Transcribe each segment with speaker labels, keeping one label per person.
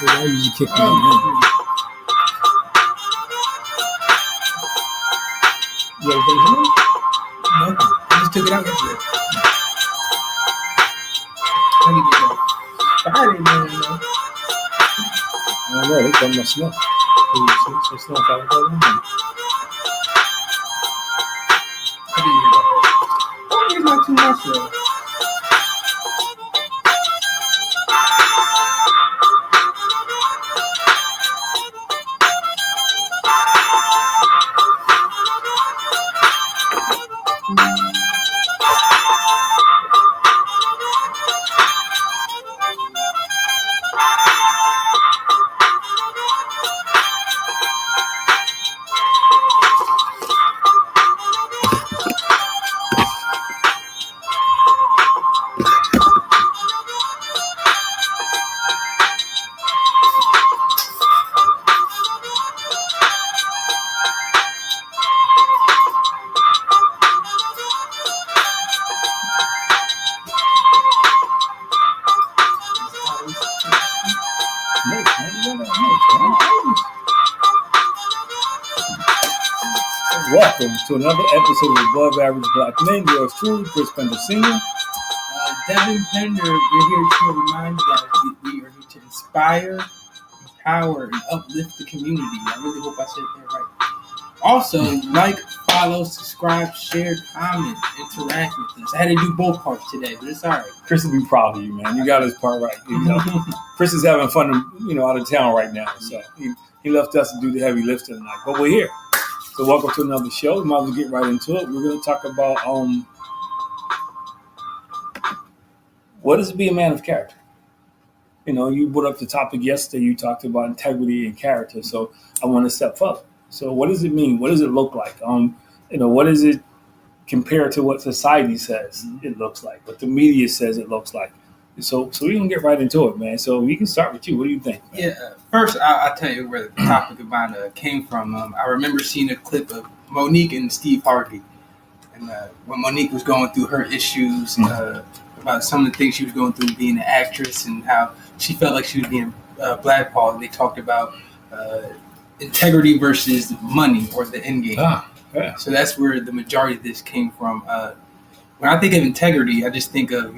Speaker 1: So I usually kick me in. You ever been here?
Speaker 2: No, I just took it out yesterday. I need to get that Friday, man.
Speaker 1: I don't know. They come my smoke. So smoke out of that.
Speaker 2: I didn't hear that. Oh, it's not too much though.
Speaker 1: Welcome to another episode of Above Average Black Men. Yours truly, Chris Pender Sr.
Speaker 2: Devin Pender, we're here to remind you that we are here to inspire, empower, and uplift the community. I really hope I said that right. Also, like, follow, subscribe, share, comment, interact with us. I had to do both parts today, but it's all right.
Speaker 1: Chris will be proud of you, man. You got his part right. You know, Chris is having fun, out of town right now. So he left us to do the heavy lifting tonight, but we're here. So welcome to another show. We might as well get right into it. We're going to talk about what does it be a man of character? You brought up the topic yesterday. You talked about integrity and character. So I want to step up. So what does it mean? What does it look like? What is it compared to what society says it looks like, what the media says it looks like? So we can get right into it, man. So we can start with you. What do you think, man?
Speaker 2: Yeah, first I'll tell you where the topic of mine came from. I remember seeing a clip of Monique and Steve Harvey, and when Monique was going through her issues about some of the things she was going through being an actress and how she felt like she was being blackballed. They talked about integrity versus money or the end game.
Speaker 1: Yeah.
Speaker 2: So that's where the majority of this came from. When I think of integrity, I just think of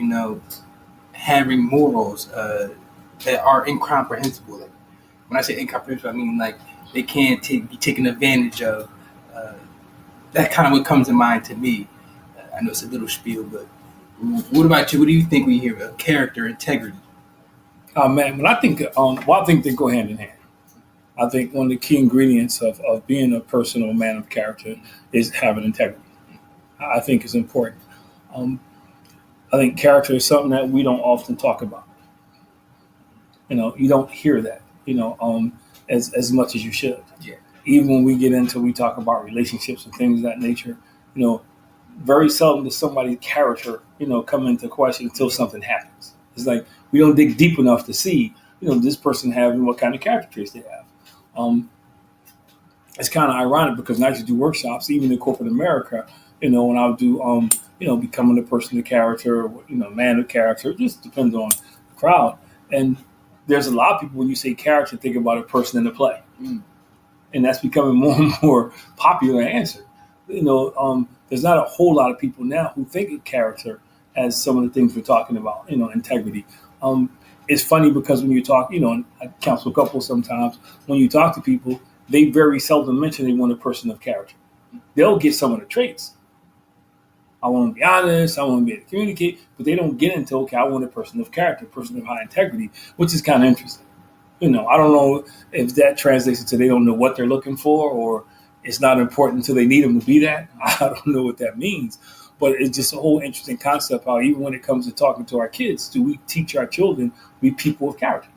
Speaker 2: having morals that are incomprehensible. Like, when I say incomprehensible, I mean like they can't be taken advantage of. That kind of what comes to mind to me. I know it's a little spiel, but what about you? What do you think when you hear of character, integrity?
Speaker 1: Oh man, when I think, I think they go hand in hand. I think one of the key ingredients of being a person or man of character is having integrity. I think it's important. I think character is something that we don't often talk about. You don't hear that, as much as you should.
Speaker 2: Yeah.
Speaker 1: Even when we talk about relationships and things of that nature, very seldom does somebody's character, come into question until something happens. It's like we don't dig deep enough to see, this person having what kind of character traits they have. It's kind of ironic because when I used to do workshops, even in corporate America, when I would do, becoming a person of character, man of character, it just depends on the crowd. And there's a lot of people, when you say character, think about a person in the play. And that's becoming more and more popular answer. There's not a whole lot of people now who think of character as some of the things we're talking about, integrity. It's funny because when you talk, and I counsel couples sometimes, when you talk to people, they very seldom mention they want a person of character. They'll get some of the traits. I want to be honest, I want to be able to communicate, but they don't get into, okay, I want a person of character, a person of high integrity, which is kind of interesting. I don't know if that translates to they don't know what they're looking for, or it's not important until they need them to be that. I don't know what that means. But it's just a whole interesting concept how even when it comes to talking to our kids, do we teach our children to be people of character?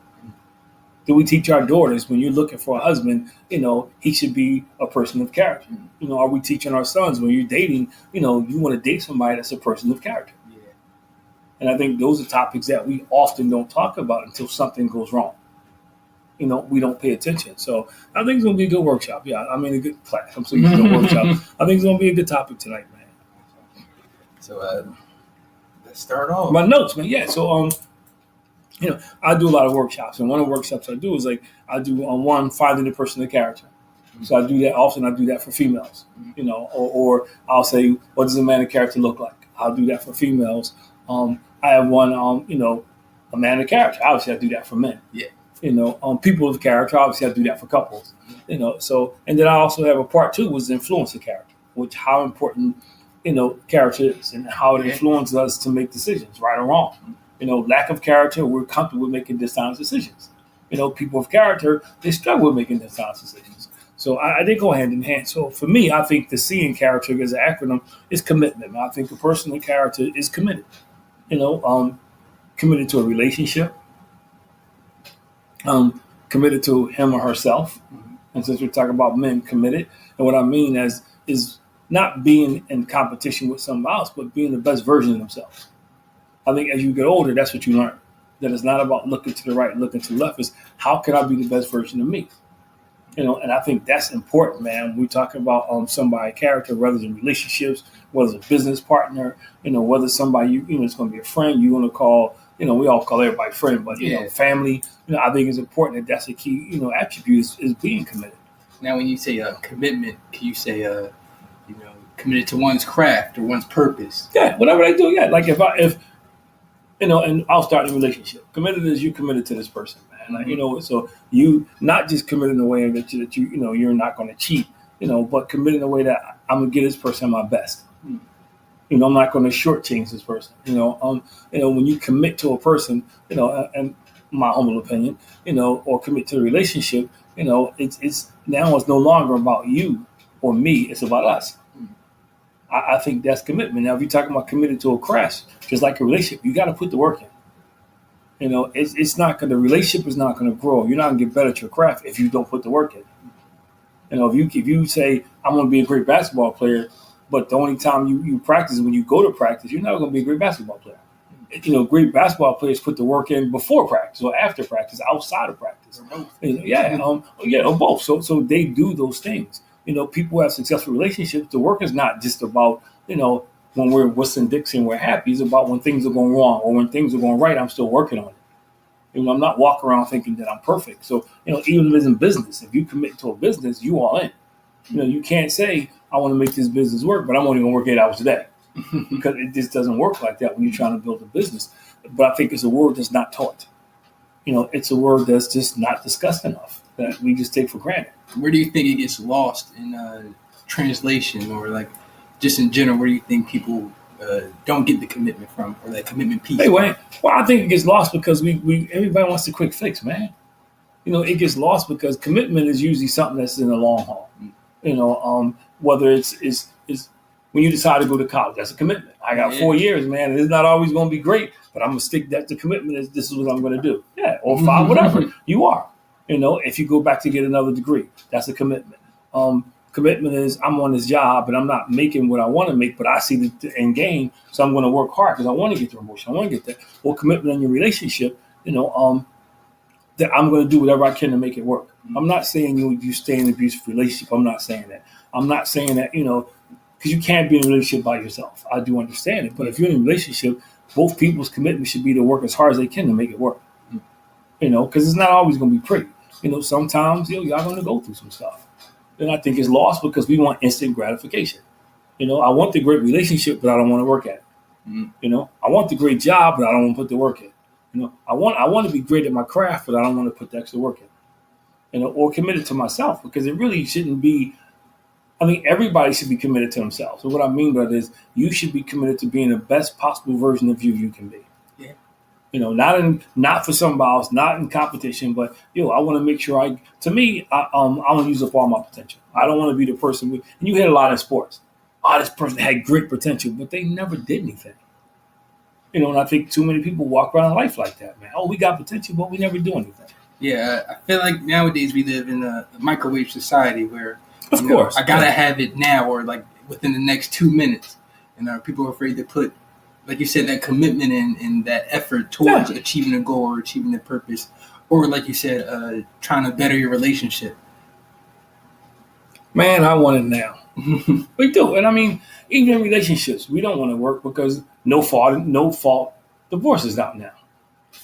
Speaker 1: Do we teach our daughters when you're looking for a husband, he should be a person of character? Are we teaching our sons when you're dating, you want to date somebody that's a person of character?
Speaker 2: Yeah.
Speaker 1: And I think those are topics that we often don't talk about until something goes wrong. We don't pay attention. So I think it's going to be a good workshop. Yeah, I mean, a good class. I'm saying it's a good workshop. I think it's going to be a good topic tonight, man.
Speaker 2: So let's start off.
Speaker 1: My notes, man. Yeah. So I do a lot of workshops, and one of the workshops I do is like I do on one finding the person of character. So I do that often. I do that for females, or I'll say, what does a man of character look like? I'll do that for females. I have one, a man of character. Obviously, I do that for men.
Speaker 2: Yeah.
Speaker 1: People of character. Obviously, I do that for couples. So and then I also have a part two, was influence of character, which how important character is and how it influences us to make decisions, right or wrong. Lack of character, we're comfortable with making dishonest decisions. People of character, they struggle with making dishonest decisions. So they go hand in hand. So for me, I think the C in character as an acronym is commitment. I think a person of character is committed. Committed to a relationship, committed to him or herself. And since we're talking about men, committed. And what I mean is not being in competition with somebody else, but being the best version of themselves. I think as you get older, that's what you learn. That it's not about looking to the right and looking to the left. It's how can I be the best version of me? And I think that's important, man. We're talking about somebody's character, whether it's in relationships, whether it's a business partner, whether somebody it's going to be a friend you want to call. We all call everybody friend, but family. I think it's important that's a key attribute is being committed.
Speaker 2: Now, when you say commitment, can you say committed to one's craft or one's purpose?
Speaker 1: Yeah, whatever they do. Yeah, like if and I'll start a relationship. Committed is you committed to this person, man. Like, so you not just committed in a way that you're not going to cheat, but committed in a way that I'm going to give this person my best. I'm not going to shortchange this person. When you commit to a person, and my humble opinion, or commit to a relationship, it's now it's no longer about you or me. It's about us. I think that's commitment. Now, if you're talking about committed to a craft, just like a relationship, you got to put the work in. It's not going. The relationship is not going to grow. You're not going to get better at your craft if you don't put the work in. If you say I'm going to be a great basketball player, but the only time you practice is when you go to practice, you're not going to be a great basketball player. Great basketball players put the work in before practice or after practice, outside of practice. Or both. So they do those things. People who have successful relationships, the work is not just about, when we're whistling Dixie and we're happy. It's about when things are going wrong or when things are going right, I'm still working on it. I'm not walking around thinking that I'm perfect. So, even if it's in business, if you commit to a business, you all in. You can't say, I want to make this business work, but I'm only going to work 8 hours a day. Because it just doesn't work like that when you're trying to build a business. But I think it's a word that's not taught. It's a word that's just not discussed enough that we just take for granted.
Speaker 2: Where do you think it gets lost in translation or like just in general? Where do you think people don't get the commitment from or that commitment piece?
Speaker 1: Hey, Wayne, well, I think it gets lost because we everybody wants a quick fix, man. It gets lost because commitment is usually something that's in the long haul. Whether it's when you decide to go to college, that's a commitment. I got 4 years, man, and it's not always going to be great, but I'm going to stick that to commitment. This is what I'm going to do. Yeah, or 5, whatever you are. If you go back to get another degree, that's a commitment. Commitment is I'm on this job, but I'm not making what I want to make, but I see the end game, so I'm going to work hard because I want to get the promotion. I want to get that. Or commitment in your relationship, that I'm going to do whatever I can to make it work. I'm not saying you stay in an abusive relationship. I'm not saying that. I'm not saying that, because you can't be in a relationship by yourself. I do understand it. But if you're in a relationship, both people's commitment should be to work as hard as they can to make it work. Because it's not always going to be pretty. Sometimes, y'all going to go through some stuff. And I think it's lost because we want instant gratification. I want the great relationship, but I don't want to work at it. I want the great job, but I don't want to put the work in. I want to be great at my craft, but I don't want to put the extra work in. Or committed to myself, because it really shouldn't be. I mean, everybody should be committed to themselves. So what I mean by that is you should be committed to being the best possible version of you can be. Yeah. Not for somebody else, not in competition, but I want to make sure I want to use up all my potential. I don't want to be the person and you hear a lot in sports. This person had great potential, but they never did anything. And I think too many people walk around life like that, man. Oh, we got potential, but we never do anything.
Speaker 2: Yeah, I feel like nowadays we live in a microwave society where
Speaker 1: of course
Speaker 2: I gotta have it now or like within the next 2 minutes. And people are afraid to put, like you said, that commitment and that effort towards achieving a goal or achieving a purpose, or like you said, trying to better your relationship.
Speaker 1: Man, I want it now. We do, and I mean, even in relationships, we don't want to work because no fault, divorce is out now.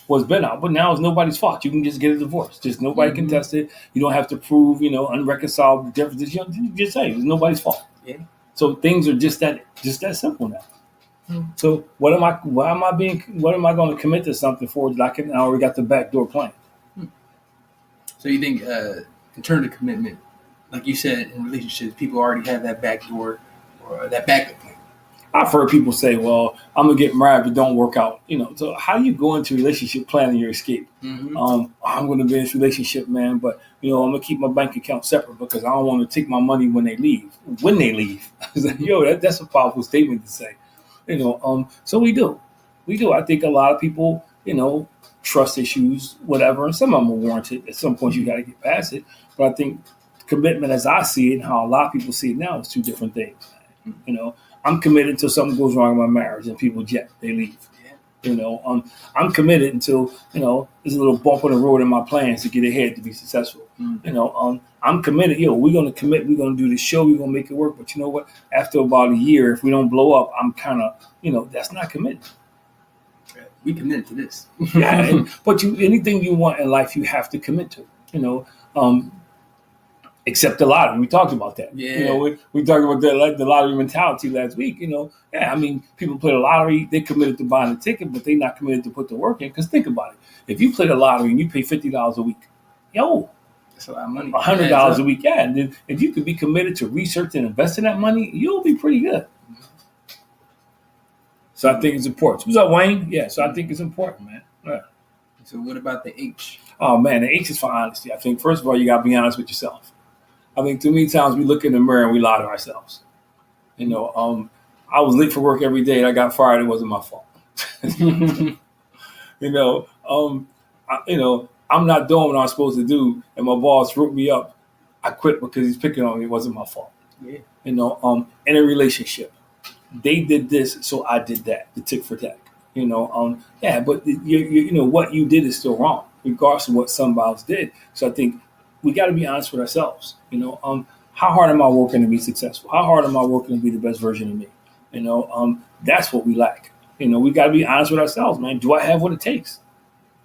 Speaker 1: was been out, but now it's nobody's fault. You can just get a divorce. Just nobody can test it. You don't have to prove, unreconciled differences. You just say it's nobody's fault.
Speaker 2: Yeah.
Speaker 1: So things are just that simple now. So what am I going to commit to something for that I already got the back door plan?
Speaker 2: So you think in terms of commitment, like you said, in relationships, people already have that back door or that backup plan?
Speaker 1: I've heard people say, well, I'm going to get married, but don't work out. So how do you go into a relationship planning your escape? I'm going to be in this relationship, man, but, I'm going to keep my bank account separate because I don't want to take my money when they leave. I was like, that's a powerful statement to say. So we do. I think a lot of people, trust issues, whatever, and some of them are warranted. At some point, you got to get past it. But I think commitment, as I see it, and how a lot of people see it now, is two different things. I'm committed until something goes wrong in my marriage and people jet, they leave. I'm committed until there's a little bump on the road in my plans to get ahead to be successful. I'm committed. We're going to commit. We're going to do the show. We're going to make it work. But you know what? After about a year, if we don't blow up, I'm kind of that's not committed.
Speaker 2: We committed to this.
Speaker 1: But anything you want in life, you have to commit to. Except the lottery. We talked about that.
Speaker 2: Yeah.
Speaker 1: We talked about the lottery mentality last week. People play the lottery, they committed to buying a ticket, but they're not committed to put the work in. Because think about it. If you play the lottery and you pay $50 a week,
Speaker 2: that's a lot of money.
Speaker 1: $100 a week, And then if you could be committed to research and invest in that money, you'll be pretty good. So I think it's important. What's up, Wayne? Yeah, so I think it's important, man. Yeah.
Speaker 2: So what about the H?
Speaker 1: Oh, man, the H is for honesty. I think, first of all, you got to be honest with yourself. I think too many times we look in the mirror and we lie to ourselves. I was late for work every day and I got fired. It wasn't my fault. I'm not doing what I'm supposed to do and my boss wrote me up. I quit because he's picking on me. It wasn't my fault.
Speaker 2: Yeah.
Speaker 1: In a relationship, they did this, so I did that. The tick for tack. But what you did is still wrong, regardless of what somebody else did. So I think we got to be honest with ourselves. How hard am I working to be successful? How hard am I working to be the best version of me? That's what we lack. We got to be honest with ourselves, man. Do I have what it takes?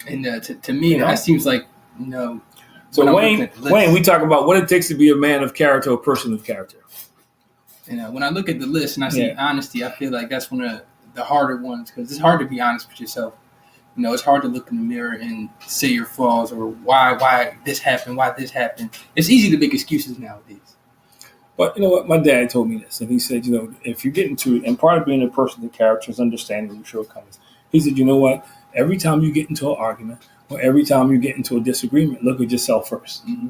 Speaker 2: And to me, that seems like,
Speaker 1: So Wayne, we talk about what it takes to be a man of character, a person of character.
Speaker 2: When I look at the list and I see honesty, I feel like that's one of the harder ones because it's hard to be honest with yourself. It's hard to look in the mirror and say your flaws or why this happened, why this happened. It's easy to make excuses nowadays.
Speaker 1: But you know what? My dad told me this, and he said, if you get into it, and part of being a person of character is understanding your shortcomings. He said, you know what? Every time you get into an argument or every time you get into a disagreement, look at yourself first. Mm-hmm.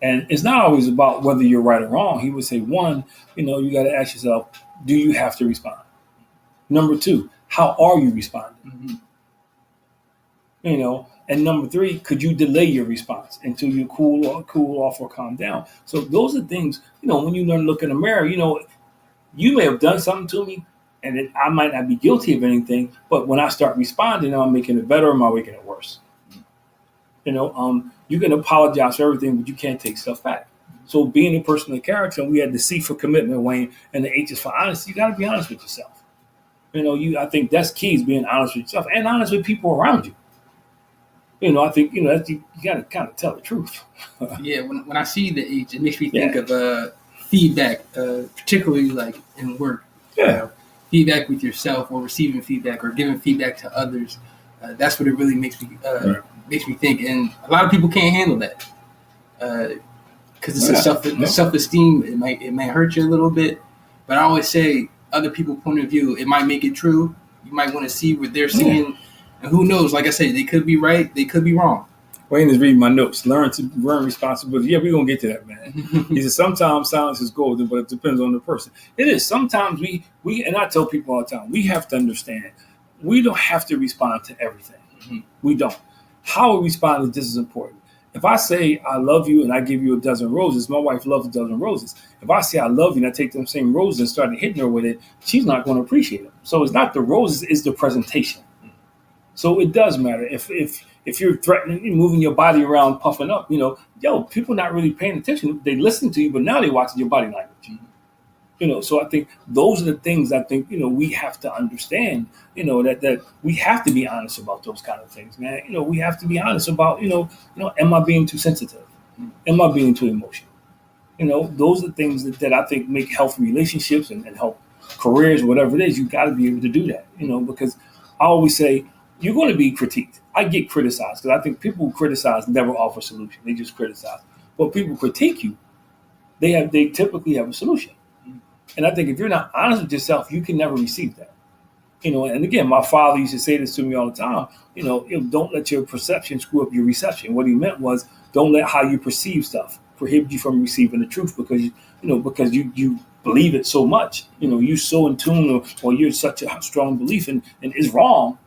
Speaker 1: And it's not always about whether you're right or wrong. He would say, one, you got to ask yourself, do you have to respond? Number two, how are you responding? Mm-hmm. And number three, could you delay your response until you cool off or calm down? So those are things, when you learn to look in the mirror, you may have done something to me and I might not be guilty of anything, but when I start responding, am I making it better or am I making it worse? You can apologize for everything, but you can't take stuff back. So being a person of character, and we had the C for commitment, Wayne, and the H is for honesty, you got to be honest with yourself. I think that's key is being honest with yourself and honest with people around you. I think, you got to kind of tell the truth.
Speaker 2: Yeah, when I see the H, it makes me think of feedback, particularly like in work.
Speaker 1: Yeah.
Speaker 2: Feedback with yourself or receiving feedback or giving feedback to others. That's what it really makes me think. And a lot of people can't handle that because it's self-esteem. It might hurt you a little bit. But I always say other people's point of view, it might make it true. You might want to see what they're seeing. Yeah. And who knows? Like I said, they could be right. They could be wrong.
Speaker 1: Wayne is reading my notes. Learn responsibility. Yeah, we're going to get to that, man. He said, sometimes silence is golden, but it depends on the person. It is. Sometimes we and I tell people all the time, we have to understand, we don't have to respond to everything. Mm-hmm. We don't. How we respond is just as important. If I say I love you and I give you a dozen roses, my wife loves a dozen roses. If I say I love you and I take them same roses and start hitting her with it, she's not going to appreciate them. So it's not the roses, it's the presentation. So it does matter. If you're threatening, moving your body around, puffing up, people not really paying attention. They listen to you, but now they're watching your body language. So I think those are the things I think, we have to understand, that we have to be honest about those kind of things, man. We have to be honest about, am I being too sensitive? Am I being too emotional? Those are things that I think make healthy relationships and help careers, whatever it is. You got to be able to do that, because I always say you're going to be critiqued. I get criticized because I think people who criticize never offer a solution. They just criticize. But people critique you, they typically have a solution. And I think if you're not honest with yourself, you can never receive that. And again, my father used to say this to me all the time. Don't let your perception screw up your reception. What he meant was, don't let how you perceive stuff prohibit you from receiving the truth because you believe it so much. You're so in tune, or you're such a strong belief and it's wrong,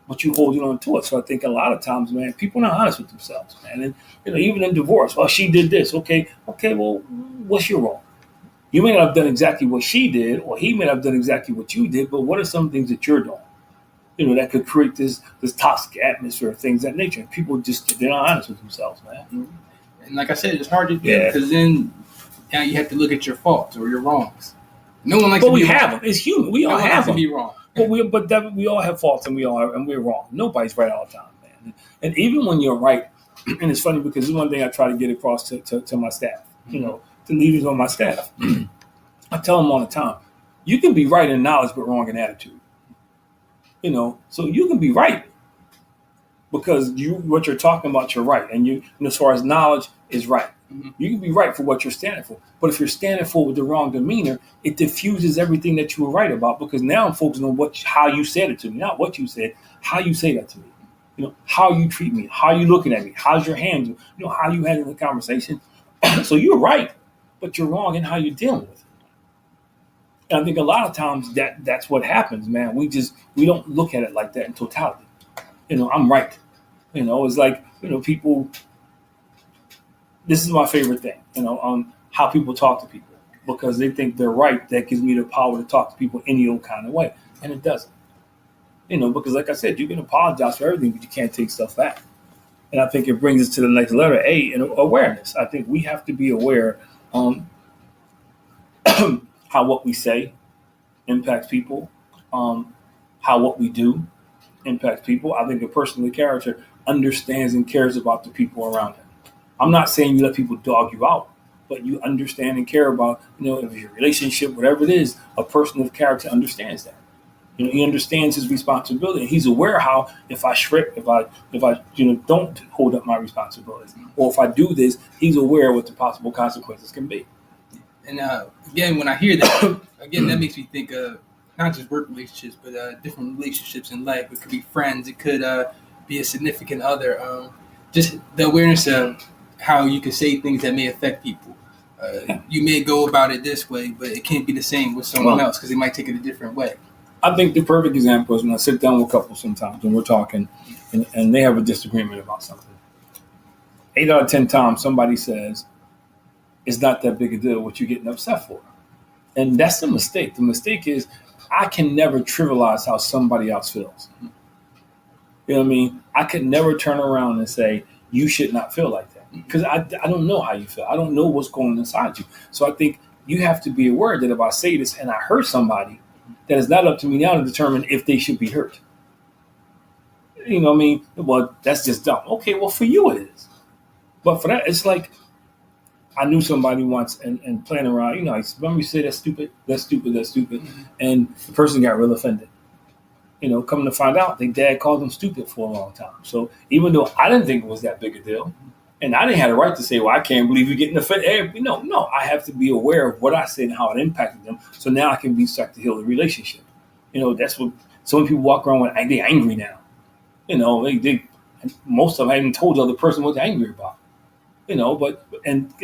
Speaker 1: but you holding on to it. So I think a lot of times, man, people are not honest with themselves, man. And even in divorce, well, she did this. Okay, well, what's your wrong? You may not have done exactly what she did, or he may not have done exactly what you did, but what are some things that you're doing? That could create this toxic atmosphere of things of that nature. People they're not honest with themselves, man.
Speaker 2: And like I said, it's hard to do because then now you have to look at your faults or your wrongs. No one likes to be wrong. But we have them.
Speaker 1: It's human. We all have them.
Speaker 2: To be wrong.
Speaker 1: But we all have faults and we're wrong. Nobody's right all the time, man. And even when you're right, and it's funny because this is one thing I try to get across to my staff, the leaders on my staff. I tell them all the time, you can be right in knowledge but wrong in attitude. So you can be right because what you're talking about, you're right. And as far as knowledge is right. Mm-hmm. You can be right for what you're standing for. But if you're standing for with the wrong demeanor, it diffuses everything that you were right about because now I'm focusing on how you said it to me, not what you said, how you say that to me. How you treat me, how you looking at me, how's your hands, how you handle the conversation. So you're right, but you're wrong in how you're dealing with it. And I think a lot of times that's what happens, man. We don't look at it like that in totality. I'm right. It's like, people, this is my favorite thing, how people talk to people because they think they're right. That gives me the power to talk to people any old kind of way. And it doesn't, because like I said, you can apologize for everything, but you can't take stuff back. And I think it brings us to the next letter, A, in awareness. I think we have to be aware how what we say impacts people, how what we do impacts people. I think a person with character understands and cares about the people around him. I'm not saying you let people dog you out, but you understand and care about, if it's your relationship, whatever it is, a person of character understands that. He understands his responsibility. He's aware how if I shrink, if I don't hold up my responsibilities, or if I do this, he's aware what the possible consequences can be.
Speaker 2: And again, when I hear that, that makes me think of not just work relationships, but different relationships in life. It could be friends. It could be a significant other. Just the awareness of how you can say things that may affect people. You may go about it this way, but it can't be the same with someone else because they might take it a different way.
Speaker 1: I think the perfect example is when I sit down with couples sometimes and we're talking and they have a disagreement about something. 8 out of 10 times somebody says, it's not that big a deal what you're getting upset for. And that's the mistake. The mistake is I can never trivialize how somebody else feels. You know what I mean? I could never turn around and say, you should not feel like that. Because I don't know how you feel. I don't know what's going on inside you. So I think you have to be aware that if I say this and I hurt somebody, that it's not up to me now to determine if they should be hurt. You know what I mean? Well, that's just dumb. Okay, well, for you it is. But for that, it's like, I knew somebody once and playing around, remember you say that's stupid. Mm-hmm. And the person got real offended. Coming to find out, their dad called them stupid for a long time. So even though I didn't think it was that big a deal, and I didn't have the right to say, well, I can't believe you're getting offended. No, I have to be aware of what I said and how it impacted them. So now I can start to heal the relationship. That's what so many people walk around with, they're angry now. They most of them haven't told the other person what they're angry about. But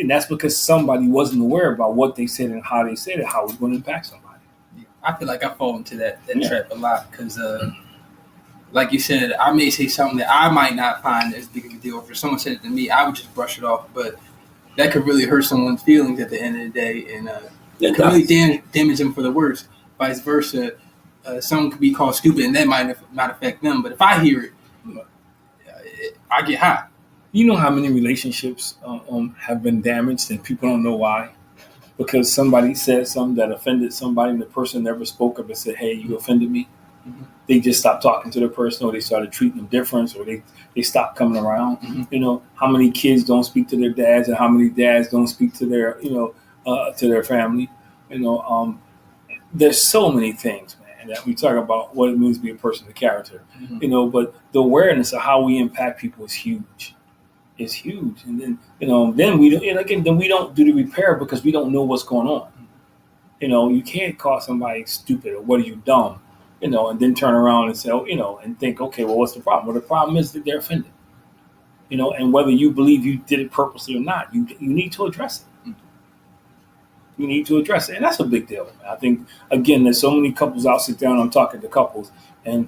Speaker 1: that's because somebody wasn't aware about what they said and how they said it, how it was going to impact somebody.
Speaker 2: I feel like I fall into that trap a lot because, like you said, I may say something that I might not find as big of a deal. If someone said it to me, I would just brush it off. But that could really hurt someone's feelings at the end of the day, and it could really damage them for the worse. Vice versa, someone could be called stupid, and that might not affect them. But if I hear it, I get hot.
Speaker 1: You know how many relationships have been damaged and people don't know why? because somebody said something that offended somebody and the person never spoke up and said, hey, you offended me.
Speaker 2: Mm-hmm.
Speaker 1: They just stopped talking to the person, or they started treating them different, or they stopped coming around.
Speaker 2: Mm-hmm.
Speaker 1: How many kids don't speak to their dads, and how many dads don't speak to their, to their family. There's so many things, man, that we talk about what it means to be a person of character.
Speaker 2: Mm-hmm.
Speaker 1: But the awareness of how we impact people is huge. It's huge, and then we don't, then we don't do the repair because we don't know what's going on. You can't call somebody stupid or what are you dumb, and then turn around and say, and think, okay, well, what's the problem? Well, the problem is that they're offended, and whether you believe you did it purposely or not, you need to address it. You need to address it, and that's a big deal. I think, again, there's so many couples I'll sit down, I'm talking to couples, and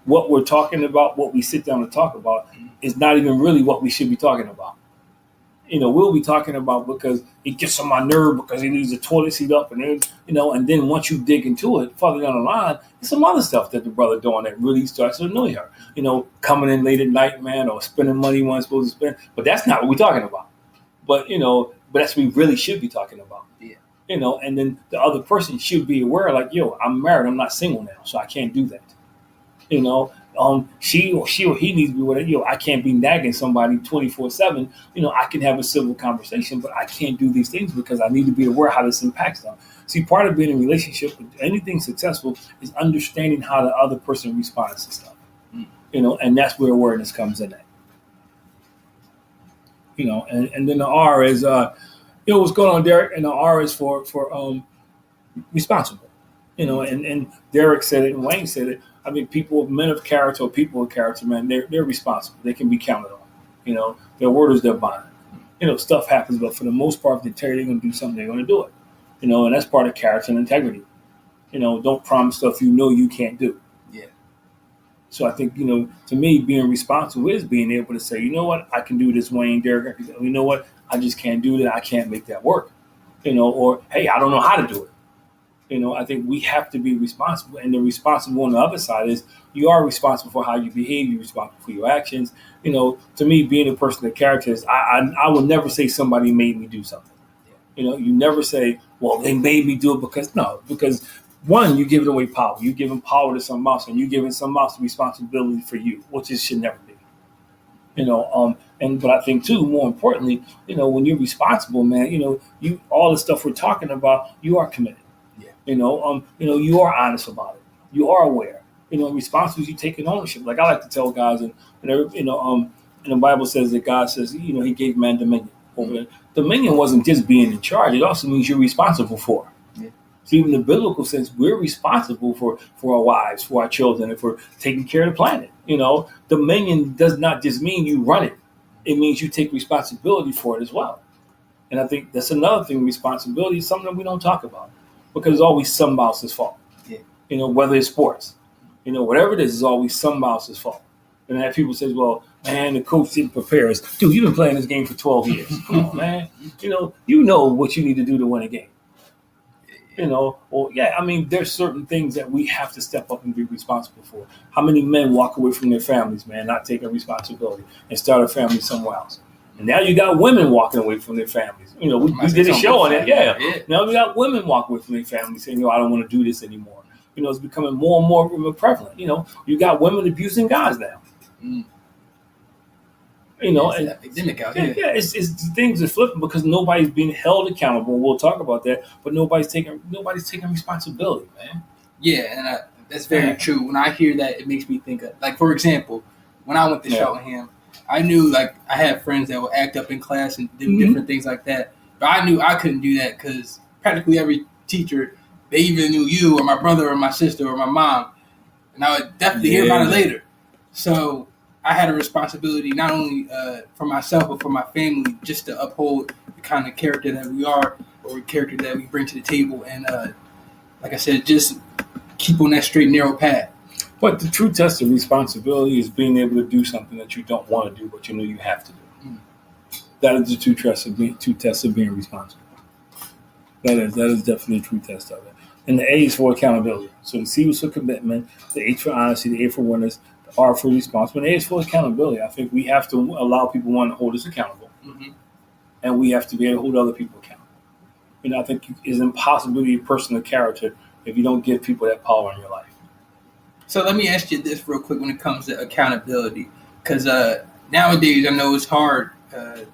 Speaker 1: what we're talking about, what we sit down to talk about, is not even really what we should be talking about. We'll be talking about because it gets on my nerve because he leaves the toilet seat up, and then, and then once you dig into it, further down the line, there's some other stuff that the brother doing that really starts to annoy her. Coming in late at night, man, or spending money he wasn't supposed to spend. But that's not what we're talking about. But that's what we really should be talking about.
Speaker 2: Yeah.
Speaker 1: And then the other person should be aware, like, yo, I'm married, I'm not single now, so I can't do that. She or he needs to be with it. I can't be nagging somebody 24/7. I can have a civil conversation, but I can't do these things because I need to be aware how this impacts them. See, part of being in a relationship with anything successful is understanding how the other person responds to stuff. And that's where awareness comes in at. And then the R is, what's going on, Derek? And the R is for responsible. And Derek said it and Wayne said it. I mean, men of character or people of character, man, they're responsible. They can be counted on. Their word is their bond. Stuff happens, but for the most part, if they tell you they're going to do something, they're going to do it. And that's part of character and integrity. Don't promise stuff you can't do.
Speaker 2: Yeah.
Speaker 1: So I think, to me, being responsible is being able to say, you know what, I can do this, Wayne, Derek. You know what, I just can't do that. I can't make that work. Or, hey, I don't know how to do it. I think we have to be responsible, and the responsible on the other side is you are responsible for how you behave. You're responsible for your actions. To me, being a person of character is I will never say somebody made me do something. You never say, well, they made me do it because one, you're giving away power. You're giving power to someone else, and you're giving someone else the responsibility for you, which it should never be. But I think too, more importantly, when you're responsible, man, you all the stuff we're talking about, you are committed. You are honest about it. You are aware. Responsible, you taking ownership. Like I like to tell guys, and the Bible says that God says, He gave man dominion over it. Dominion wasn't just being in charge; it also means you're responsible for.
Speaker 2: Yeah.
Speaker 1: So even in the biblical sense, we're responsible for our wives, for our children, and for taking care of the planet. Dominion does not just mean you run it; it means you take responsibility for it as well. And I think that's another thing. Responsibility is something that we don't talk about. Because it's always somebody else's fault. Yeah. Whether it's sports, whatever it is, it's always somebody else's fault. And I have people say, well, man, the coach didn't prepare us. Dude, you've been playing this game for 12 years. Come on, man. You know what you need to do to win a game. There's certain things that we have to step up and be responsible for. How many men walk away from their families, man, not taking responsibility and start a family somewhere else? And now you got women walking away from their families. We did a show on it. Yeah. Now we got women walking away from their families saying, I don't want to do this anymore. It's becoming more and more prevalent. You got women abusing guys now.
Speaker 2: It's that epidemic out here.
Speaker 1: Yeah, it's things are flipping because nobody's being held accountable. We'll talk about that, but nobody's taking responsibility, man.
Speaker 2: Yeah, and that's very true. When I hear that, it makes me think of, like, for example, when I went to Cheltenham, I knew, like, I had friends that would act up in class and do different things like that. But I knew I couldn't do that because practically every teacher, they either knew you or my brother or my sister or my mom. And I would definitely hear about it later. So I had a responsibility not only for myself but for my family just to uphold the kind of character that we are or character that we bring to the table. And like I said, just keep on that straight and narrow path.
Speaker 1: But the true test of responsibility is being able to do something that you don't want to do, but you have to do. That is the true test of being responsible. That is definitely a true test of it. And the A is for accountability. So the C was for commitment, the H for honesty, the A for awareness, the R for responsibility, and the A is for accountability. I think we have to allow people, one, to hold us accountable, and we have to be able to hold other people accountable. I think it's impossible to be a person of character if you don't give people that power in your life.
Speaker 2: So let me ask you this real quick when it comes to accountability, because nowadays I know it's hard. It's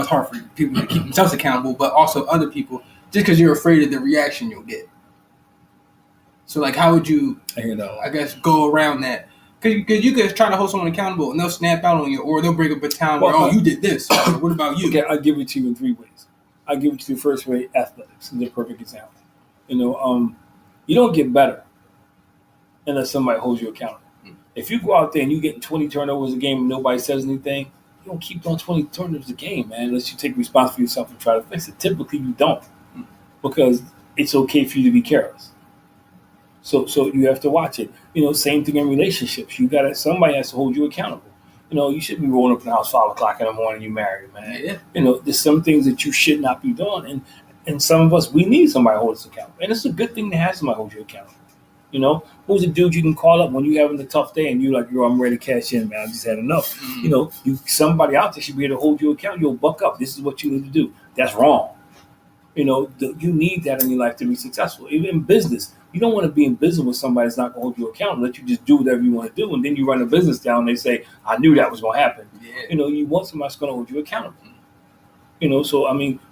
Speaker 2: hard for people to keep themselves accountable, but also other people, just because you're afraid of the reaction you'll get. So, like, how would you, I guess, go around that? Because you could try to hold someone accountable, and they'll snap out on you, or they'll bring up a time where, you did this. What about you?
Speaker 1: Okay, I'll give it to you in 3 ways. I'll give it to you the first way, athletics is a perfect example. You don't get better unless somebody holds you accountable. If you go out there and you get 20 turnovers a game and nobody says anything, you don't keep doing 20 turnovers a game, man, unless you take responsibility for yourself and try to fix it. Typically, you don't, because it's okay for you to be careless. So you have to watch it. Same thing in relationships. Somebody has to hold you accountable. You shouldn't be rolling up in the house 5 o'clock in the morning. You married, man. Yeah. There's some things that you should not be doing, and some of us, we need somebody to hold us accountable. And it's a good thing to have somebody hold you accountable. Who's a dude you can call up when you're having a tough day and you're like, I'm ready to cash in, man. I just had enough. Somebody out there should be able to hold you accountable. You'll buck up. This is what you need to do. That's wrong. You need that in your life to be successful. Even in business, you don't want to be in business with somebody that's not going to hold you accountable. Let you just do whatever you want to do, and then you run the business down. And they say, "I knew that was going to happen." Yeah. You want somebody that's going to hold you accountable. So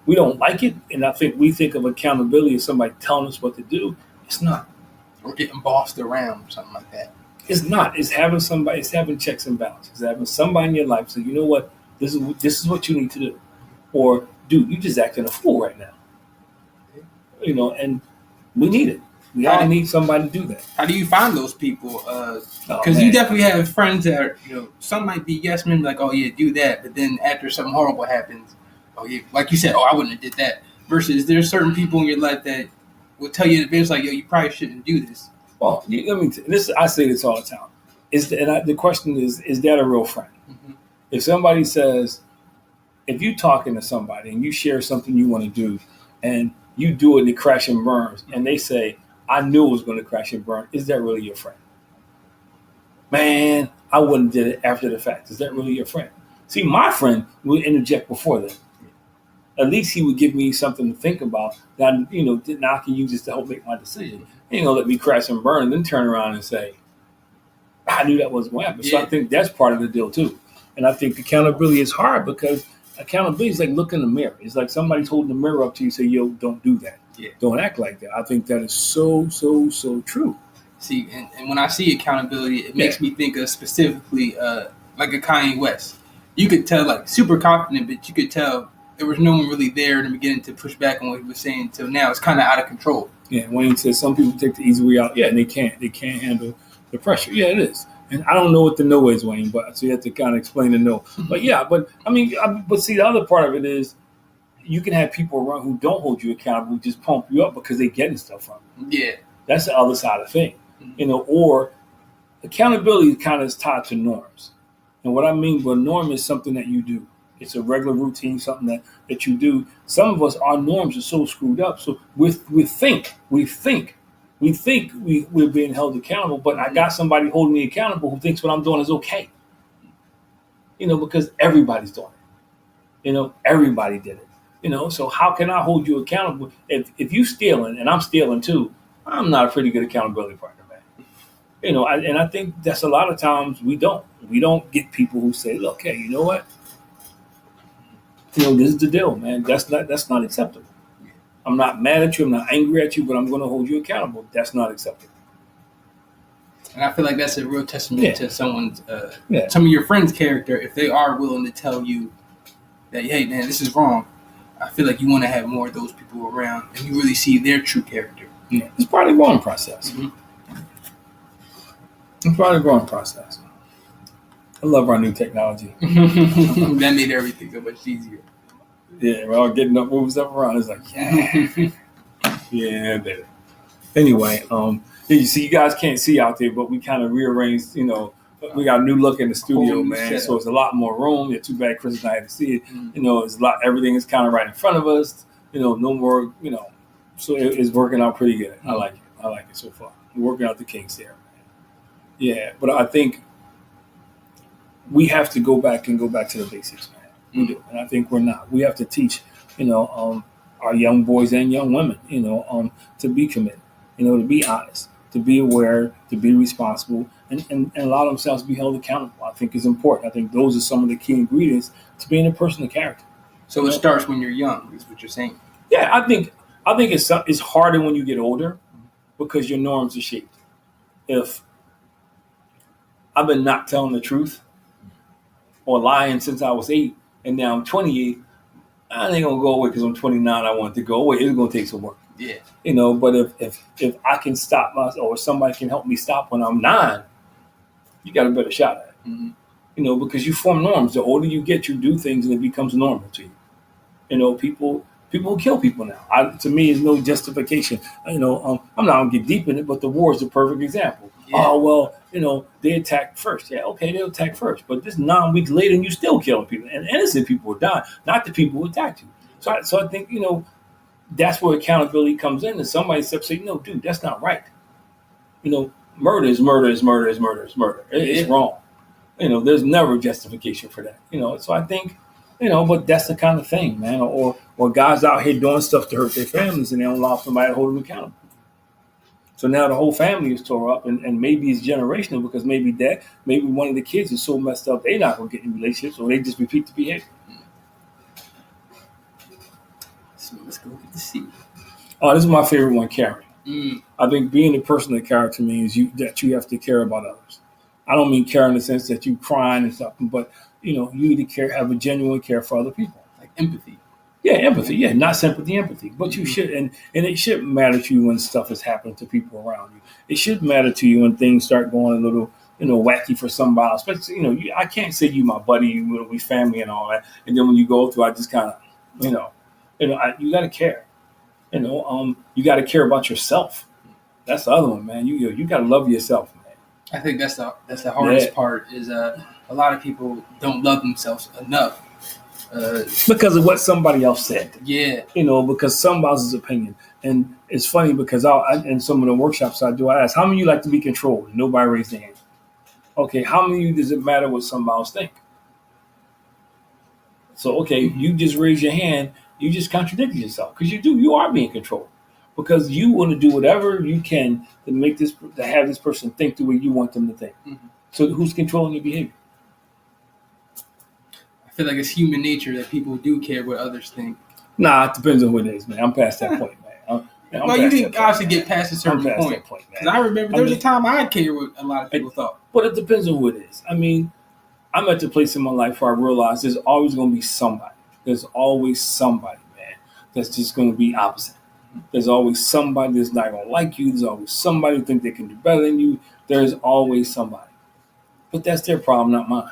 Speaker 1: we don't like it, and I think we think of accountability as somebody telling us what to do. It's not.
Speaker 2: Or getting bossed around, or something like that.
Speaker 1: It's not. It's having somebody. It's having checks and balances. It's having somebody in your life say, you know what, this is what you need to do, or dude, you just acting a fool right now. And we need it. We all need somebody to do that.
Speaker 2: How do you find those people? Because you definitely have friends that are, some might be yes men, like, oh yeah, do that, but then after something horrible happens, oh yeah, like you said, oh, I wouldn't have did that. Versus there's certain people in your life that will tell you in advance, like, yo, you probably shouldn't do this.
Speaker 1: Well, I say this all the time. The question is that a real friend? Mm-hmm. If somebody says, if you're talking to somebody and you share something you want to do, and you do it and it crash and burns, and they say, I knew it was going to crash and burn, is that really your friend? Man, I wouldn't have did it after the fact. Is that really your friend? See, my friend would interject before that. At least he would give me something to think about that, I can use this to help make my decision. He ain't going to let me crash and burn and then turn around and say, I knew that wasn't going to happen. So I think that's part of the deal too. And I think accountability is hard because accountability is like look in the mirror. It's like somebody's holding the mirror up to you and say, yo, don't do that. Yeah. Don't act like that. I think that is so, so, so true.
Speaker 2: See, and when I see accountability, it makes me think of specifically like a Kanye West. You could tell, like, super confident, but you could tell there was no one really there in the beginning to push back on what he was saying until now. It's kind of out of control.
Speaker 1: Yeah, Wayne says some people take the easy way out. Yeah, and they can't. They can't handle the pressure. Yeah, it is. And I don't know what the no is, Wayne, but so you have to kind of explain the no. Mm-hmm. But yeah, but see, the other part of it is you can have people around who don't hold you accountable, who just pump you up because they're getting stuff from you. Yeah. That's the other side of the thing. Mm-hmm. Or accountability kind of is tied to norms. And what I mean by norm is something that you do. It's a regular routine, something that you do. Some of us, our norms are so screwed up. So we think we're being held accountable, but I got somebody holding me accountable who thinks what I'm doing is okay. Because everybody's doing it. Everybody did it. So how can I hold you accountable? If you stealing and I'm stealing too, I'm not a pretty good accountability partner, man. And I think that's a lot of times we don't get people who say, look, hey, you know what? This is the deal, man. That's not acceptable. I'm not mad at you. I'm not angry at you, but I'm going to hold you accountable. That's not acceptable.
Speaker 2: And I feel like that's a real testament to someone's, some of your friends' character. If they are willing to tell you that, hey, man, this is wrong, I feel like you want to have more of those people around and you really see their true character.
Speaker 1: Yeah, it's part of the growing process. Mm-hmm. It's part of the growing process. I love our new technology.
Speaker 2: That made everything so much easier.
Speaker 1: Yeah, we're all getting up, moving stuff around. It's like, yeah, baby. Anyway, you see, you guys can't see out there, but we kind of rearranged, we got a new look in the studio, man. So it's a lot more room. Yeah, too bad Chris and I had to see it. Mm-hmm. It's a lot, everything is kind of right in front of us. No more, so it's working out pretty good. Mm-hmm. I like it so far. We're working out the kinks there, man. Yeah, but I think we have to go back to the basics, man. We do. And I think we're not. We have to teach, our young boys and young women, to be committed, to be honest, to be aware, to be responsible, and allow themselves to be held accountable. I think is important. I think those are some of the key ingredients to being a person of character.
Speaker 2: So it starts when you're young, is what you're saying.
Speaker 1: Yeah, I think it's harder when you get older because your norms are shaped. If I've been not telling the truth or lying since I was 8, and now I'm 28, I ain't gonna go away because I'm 29. I want it to go away. It's gonna take some work.
Speaker 2: Yeah.
Speaker 1: But if I can stop myself or somebody can help me stop when I'm 9, you got a better shot at it.
Speaker 2: Mm-hmm.
Speaker 1: Because you form norms. The older you get, you do things and it becomes normal to you. People kill people now. To me, is no justification. I'm not gonna get deep in it, but the war is a perfect example. Yeah. Oh well, they attacked first. Yeah, okay, they attacked first, but this 9 weeks later, and you still killing people, and innocent people are dying, not the people who attacked you. So I think that's where accountability comes in, and somebody steps say, no, dude, that's not right. Murder is murder is murder is murder is murder. It's wrong. There's never justification for that. So I think. But that's the kind of thing, man. Or guys out here doing stuff to hurt their families and they don't allow somebody to hold them accountable. So now the whole family is tore up, and maybe it's generational because maybe one of the kids is so messed up they're not gonna get in relationships, or they just repeat the behavior.
Speaker 2: So let's go get the seat.
Speaker 1: Oh, this is my favorite one, caring. I think being a person of character means that you have to care about others. I don't mean care in the sense that you crying and stuff, but you need to have a genuine care for other people.
Speaker 2: Like empathy.
Speaker 1: Yeah, empathy. Yeah, not sympathy, empathy. But you should, and it shouldn't matter to you when stuff is happening to people around you. It should matter to you when things start going a little, wacky for somebody else. But I can't say you my buddy, we family and all that. And then when you go through, I just kind of, you got to care. You got to care about yourself. That's the other one, man. You got to love yourself, man.
Speaker 2: I think that's the hardest part. Is a lot of people don't love themselves enough.
Speaker 1: Because of what somebody else said.
Speaker 2: Yeah.
Speaker 1: Because somebody else's opinion. And it's funny because in some of the workshops I do, I ask, how many of you like to be controlled? Nobody raised their hand. Okay, how many of you does it matter what somebody else think? So, okay, you just raise your hand, you just contradicted yourself. Because you are being controlled. Because you want to do whatever you can to have this person think the way you want them to think. Mm-hmm. So who's controlling your behavior?
Speaker 2: I feel like it's human nature that people do care what others think.
Speaker 1: Nah, it depends on who it is, man. I'm past that point, man.
Speaker 2: Well, you can obviously get past a certain point. Because I remember there was a time I cared what a lot of people thought.
Speaker 1: But it depends on who it is. I mean, I'm at the place in my life where I realize there's always going to be somebody. There's always somebody, man, that's just going to be opposite. There's always somebody that's not going to like you. There's always somebody who think they can do better than you. There's always somebody. But that's their problem, not mine.